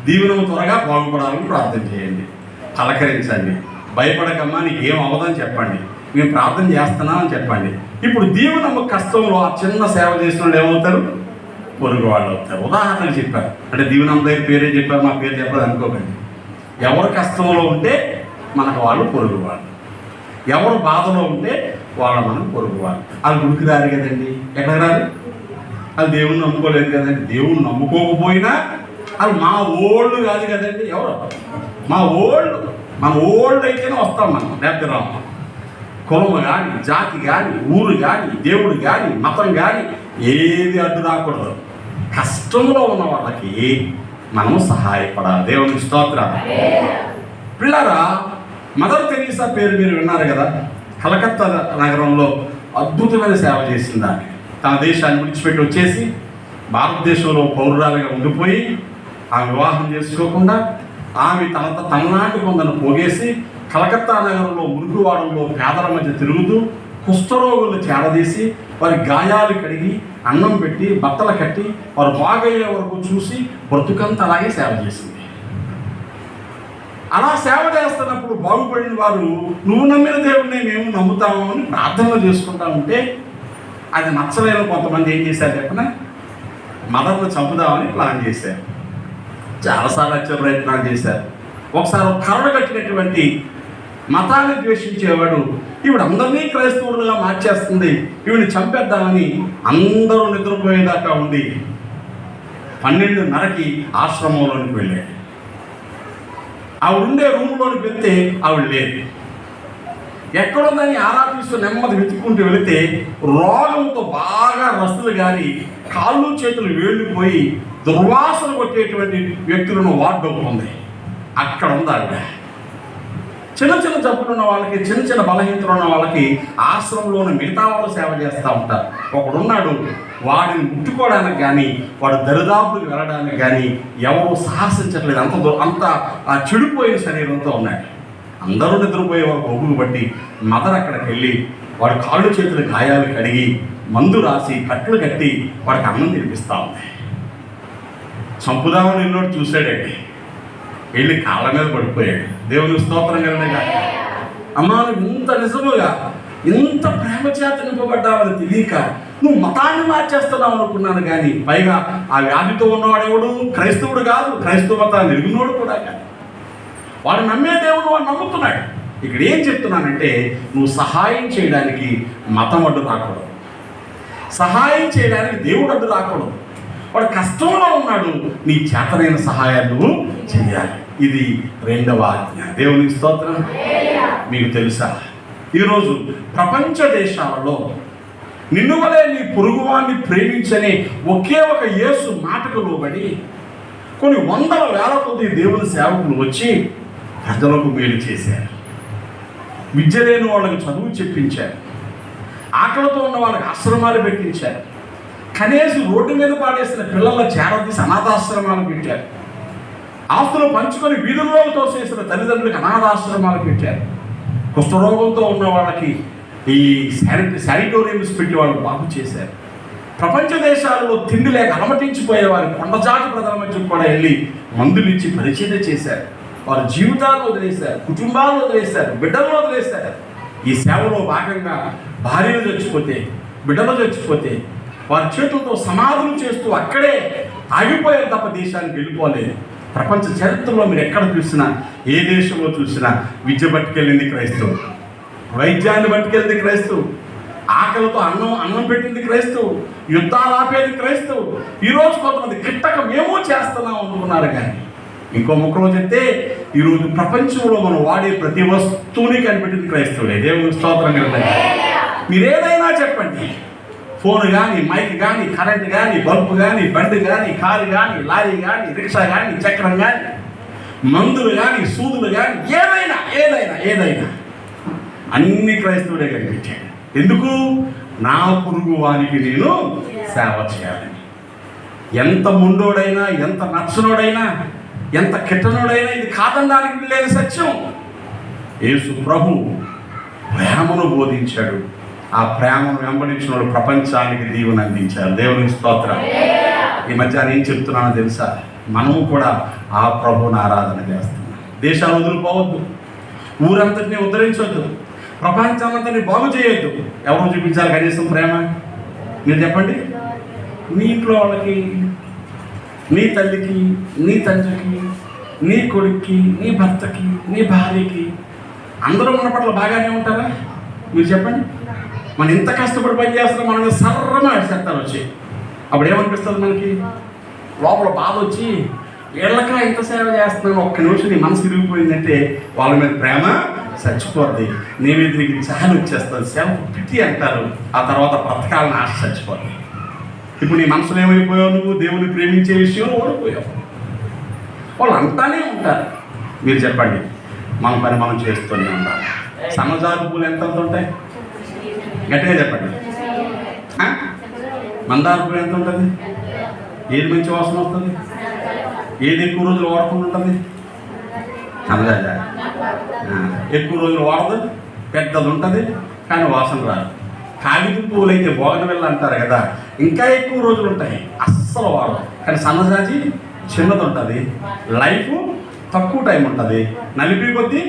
A: దీవెనమ్మ త్వరగా బాగుపడాలని ప్రార్థన చేయండి. కలకరించండి. భయపడకమ్మా నీకు ఏం అవ్వదని చెప్పండి. మేము ప్రార్థన చేస్తున్నామని చెప్పండి. ఇప్పుడు దీవెనమ్మ కష్టంలో ఆ చిన్న సేవ చేసిన వాళ్ళు ఏమవుతారు? పొరుగు వాళ్ళు అవుతారు. ఉదాహరణకు చెప్పారు, అంటే దీవెనమ్మ దగ్గర పేరే చెప్పారు, మా పేరు చెప్పారు అనుకోకండి. ఎవరు కష్టంలో ఉంటే మనకు వాళ్ళు పొరుగు వాళ్ళు, ఎవరు బాధలో ఉంటే వాళ్ళు మనకు పొరుగు వాళ్ళు. వాళ్ళు గుడికి రారు కదండి, ఎక్కడ రారు? వాళ్ళు దేవుణ్ణి నమ్ముకోలేదు కదండి. దేవుణ్ణి నమ్ముకోకపోయినా వాళ్ళు మా ఓళ్ళు కాదు కదండి. ఎవరు మా ఓళ్ళు? మన ఓళ్ళు అయితేనే వస్తాం మనం, లేకపోతే రాము. కులము కానీ, జాతి కానీ, ఊరు కానీ, దేవుడు కానీ, మతం కానీ ఏది అడ్డు రాకూడదు. కష్టంలో ఉన్న వాళ్ళకి మనము సహాయపడాలి. దేవునికి స్తోత్రం. పిల్లరా, మదర్ తెరీసా పేరు మీరు విన్నారు కదా. కలకత్తా నగరంలో అద్భుతమైన సేవ చేసింది. ఆమె తన దేశాన్ని విడిచిపెట్టి వచ్చేసి భారతదేశంలో పౌరురాలుగా ఉండిపోయి ఆమె వివాహం చేసుకోకుండా ఆమె తననాటి కొందను పోగేసి కలకత్తా నగరంలో మురుగువాడంలో పేదల మధ్య తిరుగుతూ కుష్ఠరోగులను చేరదీసి వారి గాయాలు కడిగి అన్నం పెట్టి బట్టలు కట్టి వారు బాగయ్యే వరకు చూసి బ్రతుకంతా అలాగే సేవ చేసింది. అలా సేవ చేస్తున్నప్పుడు బాగుపడిన వారు నువ్వు నమ్మిన దేవుడిని మేము నమ్ముతాము అని ప్రార్థనలు చేసుకుంటా ఉంటే అది నచ్చలేని కొంతమంది ఏం చేశారు చెప్పిన మదర్ను చంపుదామని ప్లాన్ చేశారు. చాలాసార్లు వచ్చే ప్రయత్నాలు చేశారు. ఒకసారి కరడు కట్టినటువంటి మతాన్ని ద్వేషించేవాడు ఈవిడ అందరినీ క్రైస్తవులుగా మార్చేస్తుంది, ఈవిడిని చంపేద్దామని అందరూ నిద్రపోయేదాకా ఉండి 12:30కి ఆశ్రమంలోనికి వెళ్ళాడు. ఆవిడ ఉండే రూమ్లోనికి వెళ్తే ఆవిడ లేదు. ఎక్కడుందని ఆరాధిస్తూ నెమ్మది వెతుక్కుంటూ వెళితే రోగంతో బాగా రస్తులు కానీ కాళ్ళు చేతులు వేళ్ళిపోయి దుర్వాసన కొట్టేటువంటి వ్యక్తులను వార్డు ఉంది. అక్కడ ఉంది ఆవిడ. చిన్న చిన్న జబ్బులు ఉన్న వాళ్ళకి, చిన్న చిన్న బలహీనతలు ఉన్న వాళ్ళకి ఆశ్రమంలోని మిగతా వాళ్ళు సేవ చేస్తూ ఉంటారు. ఒకడున్నాడు, వాడిని ముట్టుకోవడానికి కానీ వాడు దరిదాపులకు వెళ్ళడానికి కానీ ఎవరు సాహసించట్లేదు. అంత చెడిపోయిన శరీరంతో ఉన్నాడు. అందరూ నిద్రపోయే వారు ఒగులు బట్టి మదర్ అక్కడికి వెళ్ళి వాడి కాళ్ళు చేతులు గాయాలు కడిగి మందు రాసి కట్లు కట్టి వాడికి అన్నం తినిపిస్తూ ఉంది. చంపుదామని ఎన్నోటి చూశాడండి, వెళ్ళి కాళ్ళ మీద పడిపోయాడు. దేవుని స్తోత్రం కలిగిన అమ్మా, నువ్వు ఇంత నిజముగా ఇంత ప్రేమ చేత నింపబడ్డావని తెలియక నువ్వు మతాన్ని మార్చేస్తున్నావు అనుకున్నాను. కానీ పైగా ఆ వ్యాధితో ఉన్నవాడు ఎవడు? క్రైస్తవుడు కాదు, క్రైస్తవ మతాన్ని ఎరుగునోడు కూడా కాదు. వాడు నమ్మే దేవుడు వాడు నమ్ముతున్నాడు. ఇక్కడ ఏం చెప్తున్నానంటే నువ్వు సహాయం చేయడానికి మతం అడ్డు రాకూడదు, సహాయం చేయడానికి దేవుడు అడ్డు రాకూడదు. వాడు కష్టంలో ఉన్నాడు, నీ చేతనైన సహాయాలు నువ్వు చేయాలి. ఇది 2వ ఆజ్ఞ. దేవునికి స్తోత్రం. మీకు తెలుసా, ఈరోజు ప్రపంచ దేశాలలో నిన్ను వలే నీ పొరుగువాన్ని ప్రేమించని ఒకే ఒక యేసు మాటకు లోబడి కొన్ని వందల వేల కొద్ది దేవుని సేవకులు వచ్చి ప్రజలకు మేలు చేశారు. విద్య లేని వాళ్ళకి చదువు చెప్పించారు, ఆకలితో ఉన్న వాళ్ళకి ఆశ్రమాలు పెట్టించారు, కనీసం రోడ్డు మీద పాడేసిన పిల్లల చేరదీసి అనాథాశ్రమాలు పెట్టారు, ఆస్తులు పంచుకొని వీధుల్లో తోసేసిన తల్లిదండ్రులకు అనాథాశ్రమాలు పెట్టారు, కుష్ఠరోగంతో ఉన్న వాళ్ళకి ఈ శానిటోరియంస్ పెట్టి వాళ్ళు బాగు చేశారు. ప్రపంచ దేశాలలో తిండి లేక అలమటించిపోయే వారి కొండజాతి ప్రజల మధ్య కూడా వెళ్ళి మందులు ఇచ్చి పరిచయం చేశారు. వారి జీవితాలను వదిలేశారు, కుటుంబాలను వదిలేశారు, బిడ్డలను వదిలేశారు. ఈ సేవలో భాగంగా భార్యలు చచ్చిపోతే, బిడ్డలు చచ్చిపోతే వారి చేతులతో సమాధులు చేస్తూ అక్కడే ఆగిపోయారు తప్ప దేశానికి వెళ్ళిపోలేదు. ప్రపంచ చరిత్రలో మీరు ఎక్కడ చూసినా, ఏ దేశంలో చూసినా విద్య పట్టుకెళ్ళింది క్రైస్తవు, వైద్యాన్ని పట్టుకెళ్ళింది క్రైస్తవు, ఆకలితో అన్నం పెట్టింది క్రైస్తవు, యుద్ధాలు ఆపేది క్రైస్తవు. ఈరోజు కొంతమంది కిట్టక మేము చేస్తున్నాం అనుకున్నారు. కానీ ఇంకో ముక్కలో చెప్తే ఈరోజు ప్రపంచంలో మనం వాడే ప్రతి వస్తువుని కనిపెట్టింది క్రైస్తవులే. దేవుని స్తోత్రం కలుగుతాయి. మీరు ఏదైనా చెప్పండి, ఫోన్ కానీ, మైక్ కానీ, కరెంట్ కానీ, బల్బు కానీ, బండి కానీ, కారు కానీ, లారీ కానీ, రిక్షా కానీ, చక్రం కానీ, మందులు కానీ, సూదులు కానీ, ఏదైనా ఏదైనా ఏదైనా అన్ని క్రైస్తవుడే కనిపించాడు. ఎందుకు? నా పొరుగు వానికి నేను సేవ చేయాలని. ఎంత ముండోడైనా, ఎంత నచ్చనోడైనా, ఎంత కిట్టనోడైనా ఇది కాదనడానికి లేని సత్యం. యేసు ప్రభు ప్రేమను బోధించాడు. ఆ ప్రేమను వెంబడించిన వాళ్ళు ప్రపంచానికి దీవెన అందించారు. దేవునికి స్తోత్రం. ఈ మధ్య నేను చెప్తున్నానో తెలుసా, మనము కూడా ఆ ప్రభువుని ఆరాధన చేస్తున్నాం. దేశాలు వదిలిపోవద్దు, ఊరంతటిని ఉద్ధరించవద్దు, ప్రపంచాలంతని బాగు చేయొద్దు. ఎవరు చూపించాలి కనీసం ప్రేమ? మీరు చెప్పండి. నీ ఇంట్లో వాళ్ళకి, నీ తల్లికి, నీ తండ్రికి, నీ కొడుక్కి, నీ భర్తకి, నీ భార్యకి, అందరూ మన పట్ల బాగానే ఉంటారా? మీరు చెప్పండి. మనం ఇంత కష్టపడి పని చేస్తున్నాం, మనం సర్రమ అడిసేస్తారు వచ్చి. అప్పుడు ఏమనిపిస్తుంది మనకి? లోపల బాధ వచ్చి, వీళ్ళకా ఇంత సేవ చేస్తున్నాను, ఒక్క నిమిషం నీ మనసు విరిగిపోయిందంటే వాళ్ళ మీద ప్రేమ చచ్చిపోద్ది. నీ మీద నీకు జాలి వచ్చేస్తుంది, సెల్ఫ్ పిటి అంటారు. ఆ తర్వాత బ్రతకాలని ఆశ చచ్చిపోద్ది. ఇప్పుడు నీ మనసులో ఏమైపోయావు? నువ్వు దేవుని ప్రేమించే విషయంలో ఓడిపోయావు. వాళ్ళు అంటానే ఉంటారు. మీరు చెప్పండి. మన పని మనం చేస్తూనే ఉంటాం. సన్నజాజి పూలు ఎంత ఉంటాయి? గట్టిగా చెప్పండి. మందార పూలు ఎంత ఉంటుంది? ఏది మంచి వాసన వస్తుంది? ఏది ఎక్కువ రోజులు వాడకుండా ఉంటుంది? సన్నజాజ ఎక్కువ రోజులు వాడదు, పెద్దది ఉంటుంది కానీ వాసన రాదు. కాగితం పువ్వులు అయితే బోగనవెల్ల అంటారు కదా, ఇంకా ఎక్కువ రోజులు ఉంటాయి, అస్సలు వాడదు. కానీ సన్నజాజి చిన్నది ఉంటుంది, లైఫ్ తక్కువ టైం ఉంటుంది, నలిపి కొద్దీ.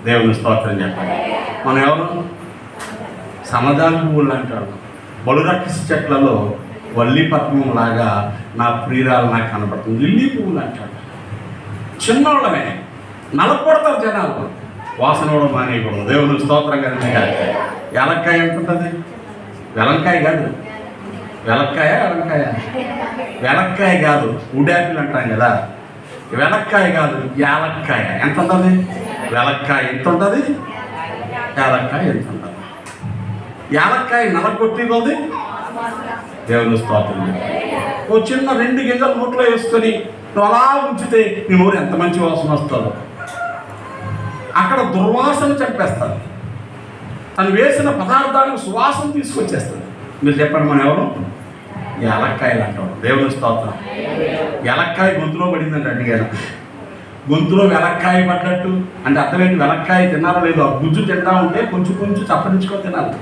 A: దేవుని స్తోత్రం చెప్పండి. మనం ఎవరు? సన్నజాజి పువ్వులు అంటారు. బలురక్ష చెట్లలో వల్లి పద్మం లాగా నా ప్రియురాలు నాకు కనపడుతుంది. లిల్లీ పువ్వులు అంటాడు. చిన్నోళ్ళమే నలపడతారు జనాలు, వాసన కూడా మానేయకూడదు. దేవుని స్తోత్రం కలిసి. ఏలక్కాయ ఎంత ఉంటుంది? వెలంకాయ కాదు, వెలక్కాయ వెలంకాయ, వెలక్కాయ కాదు, ఉడాపిల్ అంటాం కదా, వెలక్కాయ కాదు, యాలక్కాయ. ఎంత ఉంటుంది? వెలక్కాయ ఎంత ఉంటుంది? యాలక్కాయ ఎంత ఉంటుంది? యాలక్కాయ నలగొట్టిపోది. దేవుని స్తోత్రం. ఓ చిన్న 2 గింజలు నోట్లో వేసుకొని నువ్వు అలా ఉంచితే నీ నోరు ఎంత మంచి వాసన వస్తుందో. అక్కడ దుర్వాసన చంపేస్తుంది, తను వేసిన పదార్థానికి సువాసన తీసుకొచ్చేస్తుంది. మీరు చెప్పండి, మనం ఎవరు? యాలక్కాయలు అంటాం. దేవుని స్తోత్రం. యాలక్కాయ గొంతులో పడిందండి. అడిగాను, గొంతులో వెలక్కాయ పడ్డట్టు అంటే అర్థమేంటి? వెలక్కాయ తిన్నారో లేదో, ఆ గుజ్జు తింటా ఉంటే కొంచెం కొంచెం చప్పరించుకొని తినాలి.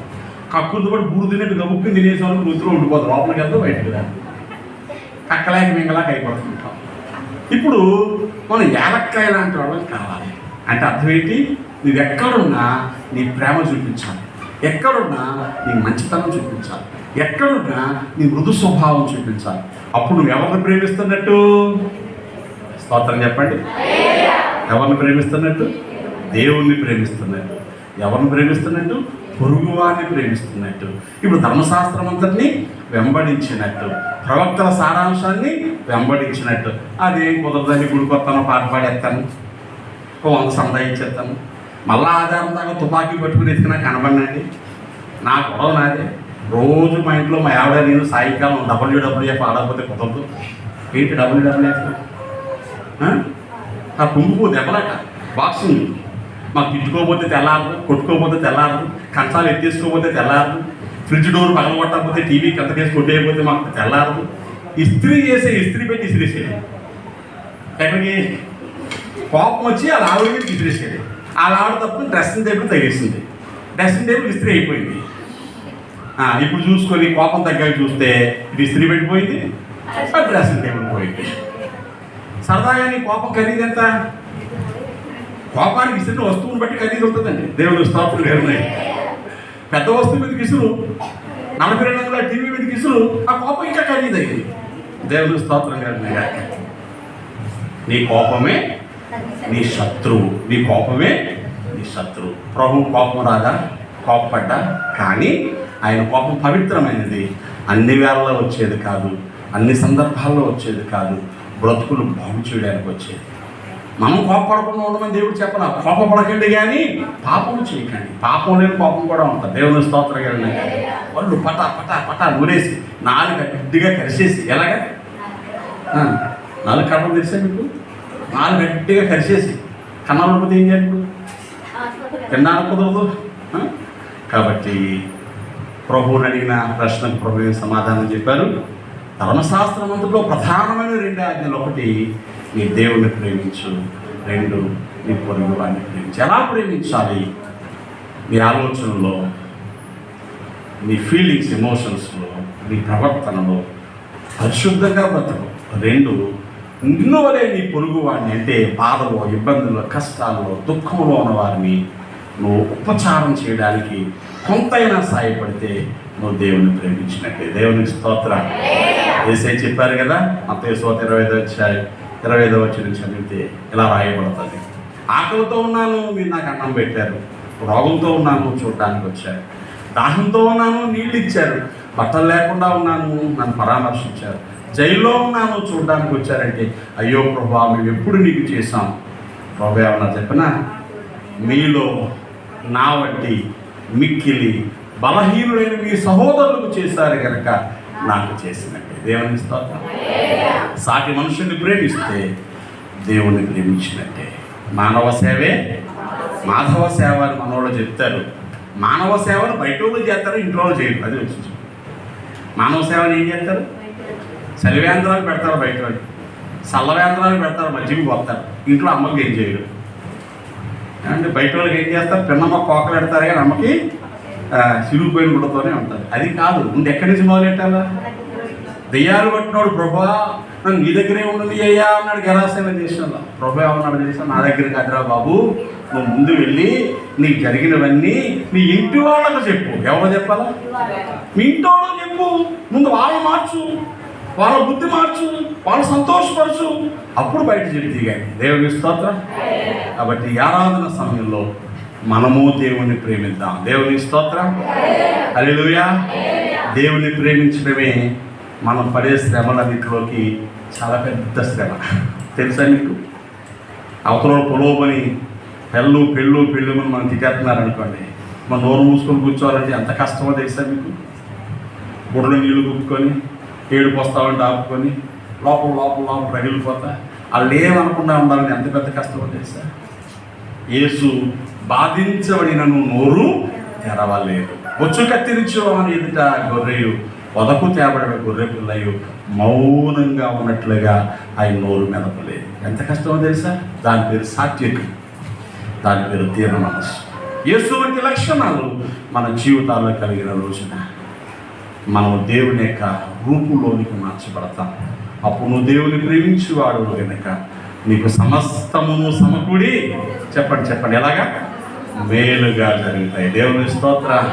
A: కక్కులతో కూడా బూరు తినేట్టు గబుక్కుని తినేసేవాళ్ళు గొంతులో ఉండిపోతుంది, లోపలికి వెళ్తే బయటకు రాదు, కక్కలేక మింగలాక అయిపోతుంటాం. ఇప్పుడు మనం యాలక్కాయ లాంటి వాళ్ళకి కావాలి అంటే అర్థం ఏంటి? నువ్వు ఎక్కడున్నా నీ ప్రేమ చూపించాలి, ఎక్కడున్నా నీ మంచితనం చూపించాలి, ఎక్కడున్నా నీ మృదు స్వభావం చూపించాలి. అప్పుడు నువ్వు ఎవరిని ప్రేమిస్తున్నట్టు? స్తోత్రం చెప్పండి. ఎవరిని ప్రేమిస్తున్నట్టు? దేవుణ్ణి ప్రేమిస్తున్నట్టు. ఎవరిని ప్రేమిస్తున్నట్టు? పొరుగువారిని ప్రేమిస్తున్నట్టు. ఇప్పుడు ధర్మశాస్త్రం అంతటినీ వెంబడించినట్టు, ప్రవక్తల సారాంశాన్ని వెంబడించినట్టు. అదేం కుదరదని గుడికొత్తాను, పాట పాడేస్తాను, 100 సందా ఇచ్చేస్తాను, మళ్ళా ఆధారం దాకా తుపాకీ పట్టుకుని ఎత్తుకున్నా కనబడినండి. నా గొడవ నాదే. రోజు మా ఇంట్లో మా ఆవిడ నేను సాయంకాలం WWF ఆడకపోతే కుదరదు. ఏంటి WWF? ఆ కుంపు దెబ్బలాట, బాక్సింగ్. మాకు తిట్టుకోకపోతే తెల్లారదు, కొట్టుకోకపోతే తెల్లారదు, కంచాలు ఎత్తేసుకోకపోతే తెల్లారదు, ఫ్రిడ్జ్ డోర్ పగలగొట్టకపోతే, టీవీ కంతకేసి కొట్టేయకపోతే మాకు తెల్లారదు. ఇస్త్రీ పెట్టి ఇసిరేసేది. ఎక్కడికి? కోపం వచ్చి అలా ఆవిడ మీద ఇసిరేసేది. అలా ఆవిడ తప్ప డ్రెస్సింగ్ టేబుల్ తగిలేసింది, డ్రెస్సింగ్ టేబుల్ ఇస్త్రీ అయిపోయింది. ఇప్పుడు చూసుకొని కోపం తగ్గాక చూస్తే ఇది ఇస్త్రీ పెట్టిపోయింది, డ్రెస్సింగ్ టేబుల్ పోయింది. సరదాగా నీ కోపం ఖరీదు ఎంత? కోపానికి ఇస్తున్న వస్తువుని బట్టి ఖరీదు ఉంటుందండి. దేవుని స్తోత్రం. ఉన్నాయి పెద్ద వస్తువు మీదకి ఇసురు, 42 టీవీ మీదకి ఇసురు, ఆ కోపం ఇంకా ఖరీదైంది. దేవుని స్తోత్రం. నీ కోపమే నీ శత్రువు. నీ కోపమే నీ శత్రువు. ప్రభు కోపం రాదా? కోపపడ్డా, కానీ ఆయన కోపం పవిత్రమైనది. అన్ని వేళల్లో వచ్చేది కాదు, అన్ని సందర్భాల్లో వచ్చేది కాదు, బ్రతుకులు బాగు చేయడానికి వచ్చేది. మనం కోపపడకుండా ఉండమని దేవుడు చెప్పాల. కోపపడకండి కానీ పాపం చేయకండి. పాపం లేని కోపం కూడా ఉంటుంది. దేవుని స్తోత్రం కానీ వాళ్ళు పటా పటా పటా నూరేసి నాలుగు గట్టిగా కరిసేసి, ఎలాగా నాలుగు కట్టలు తెరిసే మీకు, నాలుగు గట్టిగా కరిసేసి కన్నాలు పోతే ఏం చేయాలి? తిన్నాను కుదరదు. కాబట్టి ప్రభువుని అడిగిన ప్రశ్నకు ప్రభు సమాధానం చెప్పారు. ధర్మశాస్త్రం అంతలో ప్రధానమైన 2 ఆజ్ఞలు. 1, నీ దేవుణ్ణి ప్రేమించు. 2, నీ పొరుగు వాడిని ప్రేమించు. ఎలా ప్రేమించాలి? నీ ఆలోచనలో, నీ ఫీలింగ్స్, ఎమోషన్స్లో, నీ ప్రవర్తనలో పరిశుద్ధంగా బ్రతకు. 2, నిన్ను వలే నీ పొరుగు వాడిని, అంటే బాధలో, ఇబ్బందుల్లో, కష్టాల్లో, దుఃఖంలో ఉన్న వారిని నువ్వు ఉపచారం చేయడానికి కొంతైనా సాయపడితే నువ్వు దేవుని ప్రేమించినట్టే. దేవునికి స్తోత్రం. యేసయ్య చెప్పారు కదా, మత్తయి 25వ వచనం చదివితే ఇలా రాయబడుతుంది. ఆకలితో ఉన్నాను, మీరు నాకు అన్నం పెట్టారు. రోగంతో ఉన్నాను, చూడడానికి వచ్చారు. దాహంతో ఉన్నాను, నీళ్ళు ఇచ్చారు. బట్టలు లేకుండా ఉన్నాను, నన్ను పరామర్శించారు. జైల్లో ఉన్నాను, చూడడానికి వచ్చారంటే అయ్యో ప్రభా, మేము ఎప్పుడు నీకు చేశాం? ప్రభు ఏమన్నా చెప్పినా, మీలో నా వంటి మిక్కిలి బలహీనులైన మీ సహోదరులకు చేశారు కనుక నాకు చేసినట్టే. దేవుని స్తోత్రం. సాటి మనుషుల్ని ప్రేమిస్తే దేవుని ప్రేమించినట్టే. మానవ సేవే మాధవ సేవ అని మనోళ్ళు చెప్తారు. మానవ సేవను బయట వాళ్ళు చేస్తారు, ఇంట్లో వాళ్ళు చేయరు. అది వచ్చి మానవ సేవను ఏం చేస్తారు? చలివేంద్రాలు పెడతారు బయట వాళ్ళు, చల్లవేంద్రాలు పెడతారు, మజ్జిగ పోతారు. ఇంట్లో అమ్మకి ఏం చేయరు. అంటే బయట వాళ్ళకి ఏం చేస్తారు? పిన్నమ్మ కోకలు పెడతారు, కానీ అమ్మకి సిలుగుపోయిన గుడ్డతోనే ఉంటుంది. అది కాదు. ముందు ఎక్కడి నుంచి మొదలెట్టాలా? దెయ్యాలు పట్టినోడు ప్రభా నన్ను నీ దగ్గరే ఉన్నది అయ్యా అన్నాడు గెరాసైన దేశంలో. ప్రభు ఏమన్నాడు తెలుసా? నా దగ్గర కాదురా బాబు, నువ్వు ముందు వెళ్ళి నీకు జరిగినవన్నీ నీ ఇంటి వాళ్ళకు చెప్పు. ఎవరో చెప్పాలా? మీ ఇంటి వాళ్ళకి చెప్పు. ముందు వాళ్ళు మార్చు, వాళ్ళ బుద్ధి మార్చు, వాళ్ళు సంతోషపరచు, అప్పుడు బయట చెబితే కానీ. దేవుని స్తోత్రం. కాబట్టి ఆరాధన సమయంలో మనము దేవుణ్ణి ప్రేమిద్దాం. దేవుని స్తోత్రం. హల్లెలూయా. దేవుణ్ణి ప్రేమించడమే మనం పడే శ్రమలన్నింటిలోకి చాలా పెద్ద శ్రమ. తెలుసా మీకు? అవతల పొలోబని పెళ్ళు మనం తిట్టేస్తున్నారు అనుకోండి, మన నోరు మూసుకొని కూర్చోవాలంటే ఎంత కష్టమో తెలుసా మీకు? బుర్రలో నీళ్లు కుప్పుకొని, ఏడుపు వస్తామంటే ఆపుకొని, లోపల రగిలిపోతా వాళ్ళు ఏమనకుండా ఉండాలని ఎంత పెద్ద కష్టమో తెలుసా? యేసు బాధించబడినను నోరు తెరవలేదు. బొచ్చు కత్తిరించు అని ఎదుట గొర్రెయు, పొదకు తేబడిన గొర్రె పిల్లయు మౌనంగా ఉన్నట్లుగా ఆయన నోరు మెదపలేదు. ఎంత కష్టమో తెలుసా? దాని పేరు సాత్వికం, దాని పేరు తీర మనస్సు. యేసు వంటి లక్షణాలు మన జీవితాల్లో కలిగిన రోజున మనం దేవుని యొక్క రూపులోనికి మార్చబడతాం. అప్పుడు నువ్వు దేవుని ప్రేమించేవాడు కనుక నీకు సమస్తమును సమకూడి చెప్పండి ఎలాగా మేలుగా జరుగుతాయి. దేవుని స్తోత్రం.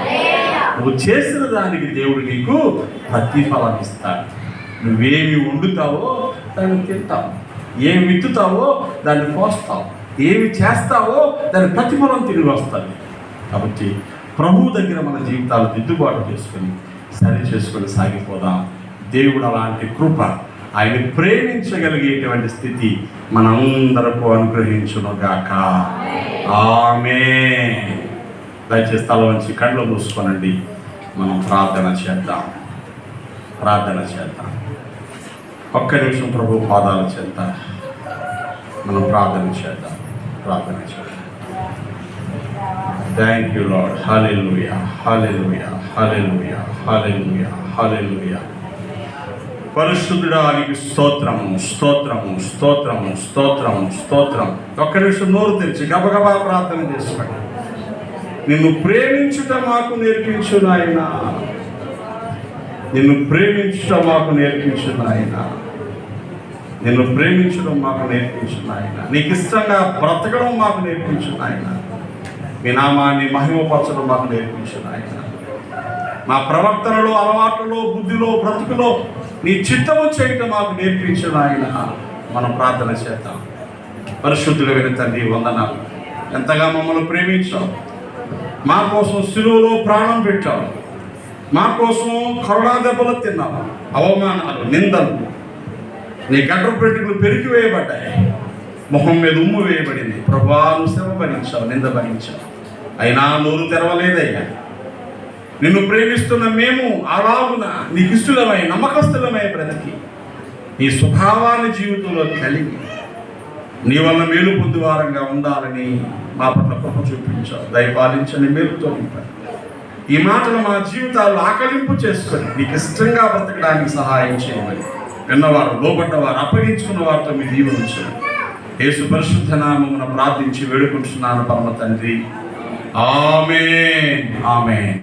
A: నువ్వు చేసిన దానికి దేవుడు నీకు ప్రతిఫలం ఇస్తాడు. నువ్వేమి వండుతావో దాన్ని తింటావు, ఏమి విత్తుతావో దాన్ని కోస్తావు, ఏమి చేస్తావో దాని ప్రతిఫలం తిరిగి వస్తుంది. కాబట్టి ప్రభువు దగ్గర మన జీవితాలు దిద్దుబాటు చేసుకొని సరి చేసుకొని సాగిపోదాం. దేవుడు అలాంటి కృప, ఆయన ప్రేమించగలిగేటువంటి స్థితి మనందరకు అనుగ్రహించునుగాక. ఆమేన్. దయచేసి తల వంచి కళ్ళు మూసుకోనండి. మనం ప్రార్థన చేద్దాం. ఒక్క నిమిషం ప్రభు పాదాల చెంత మనం ప్రార్థన చేద్దాం. Thank you lord. Hallelujah, hallelujah, hallelujah, hallelujah, hallelujah. పరిశుద్ధుడా నీకు స్తోత్రము, స్తోత్రము, స్తోత్రము, స్తోత్రము, స్తోత్రం. ఒక్క నిమిషం నోరు తెరిచి గబగబా ప్రార్థన చేసుకోండి. నిన్ను ప్రేమించుట మాకు నేర్పించు నాయనా, నిన్ను ప్రేమించుట మాకు నేర్పించు నాయనా, నిన్ను ప్రేమించడం మాకు నేర్పించు నాయనా, నీకు ఇష్టంగా బ్రతకడం మాకు నేర్పించు నాయనా, మీ నామాన్ని మహిమపరచడం మాకు నేర్పించు నాయనా. మా ప్రవర్తనలో, అలవాట్లలో, బుద్ధిలో, బ్రతుకులో నీ చిత్తము చేయటం మాకు నేర్పించు నాయనా. మనం ప్రార్థన చేద్దాం. పరిశుద్ధుడైన తండ్రి, వందనాలు. ఎంతగా మమ్మల్ని ప్రేమించావు, మా కోసం శిలువలో ప్రాణం పెట్టావు, మా కోసం కరుణా దెబ్బలు తిన్నావు, అవమానాలు, నిందలు, నీ గడ్డపు పెట్టుకులు పెరిగి వేయబడ్డాయి, మొహం మీద ఉమ్ము వేయబడింది. ప్రభువా, నువ్వు శ్రమ భరించావు, నింద భరించావు, అయినా నోరు తెరవలేదయ్యా. నిన్ను ప్రేమిస్తున్న మేము అలాగున నీకు ఇష్టలమై నమ్మకస్తులమై బ్రతికి నీ స్వభావాన్ని జీవితంలో కలిగి నీ వల్ల మేలు పొందువారంగా ఉండాలని మా పట్ల కృప చూపించావు. దయపాలించని మేలుతో నింపారు. ఈ మాటలు మా జీవితాల్లో ఆకలింపు చేసుకొని నీకు ఇష్టంగా బ్రతకడానికి సహాయం చేయమని విన్నవారు, లోబడ్డవారు, అప్పగించుకున్న వారితో మీ దీవించండి. యేసు పరిశుద్ధ నామమున ప్రార్థించి వేడుకుంటున్నాను పరమ తండ్రి. ఆమేన్, ఆమేన్.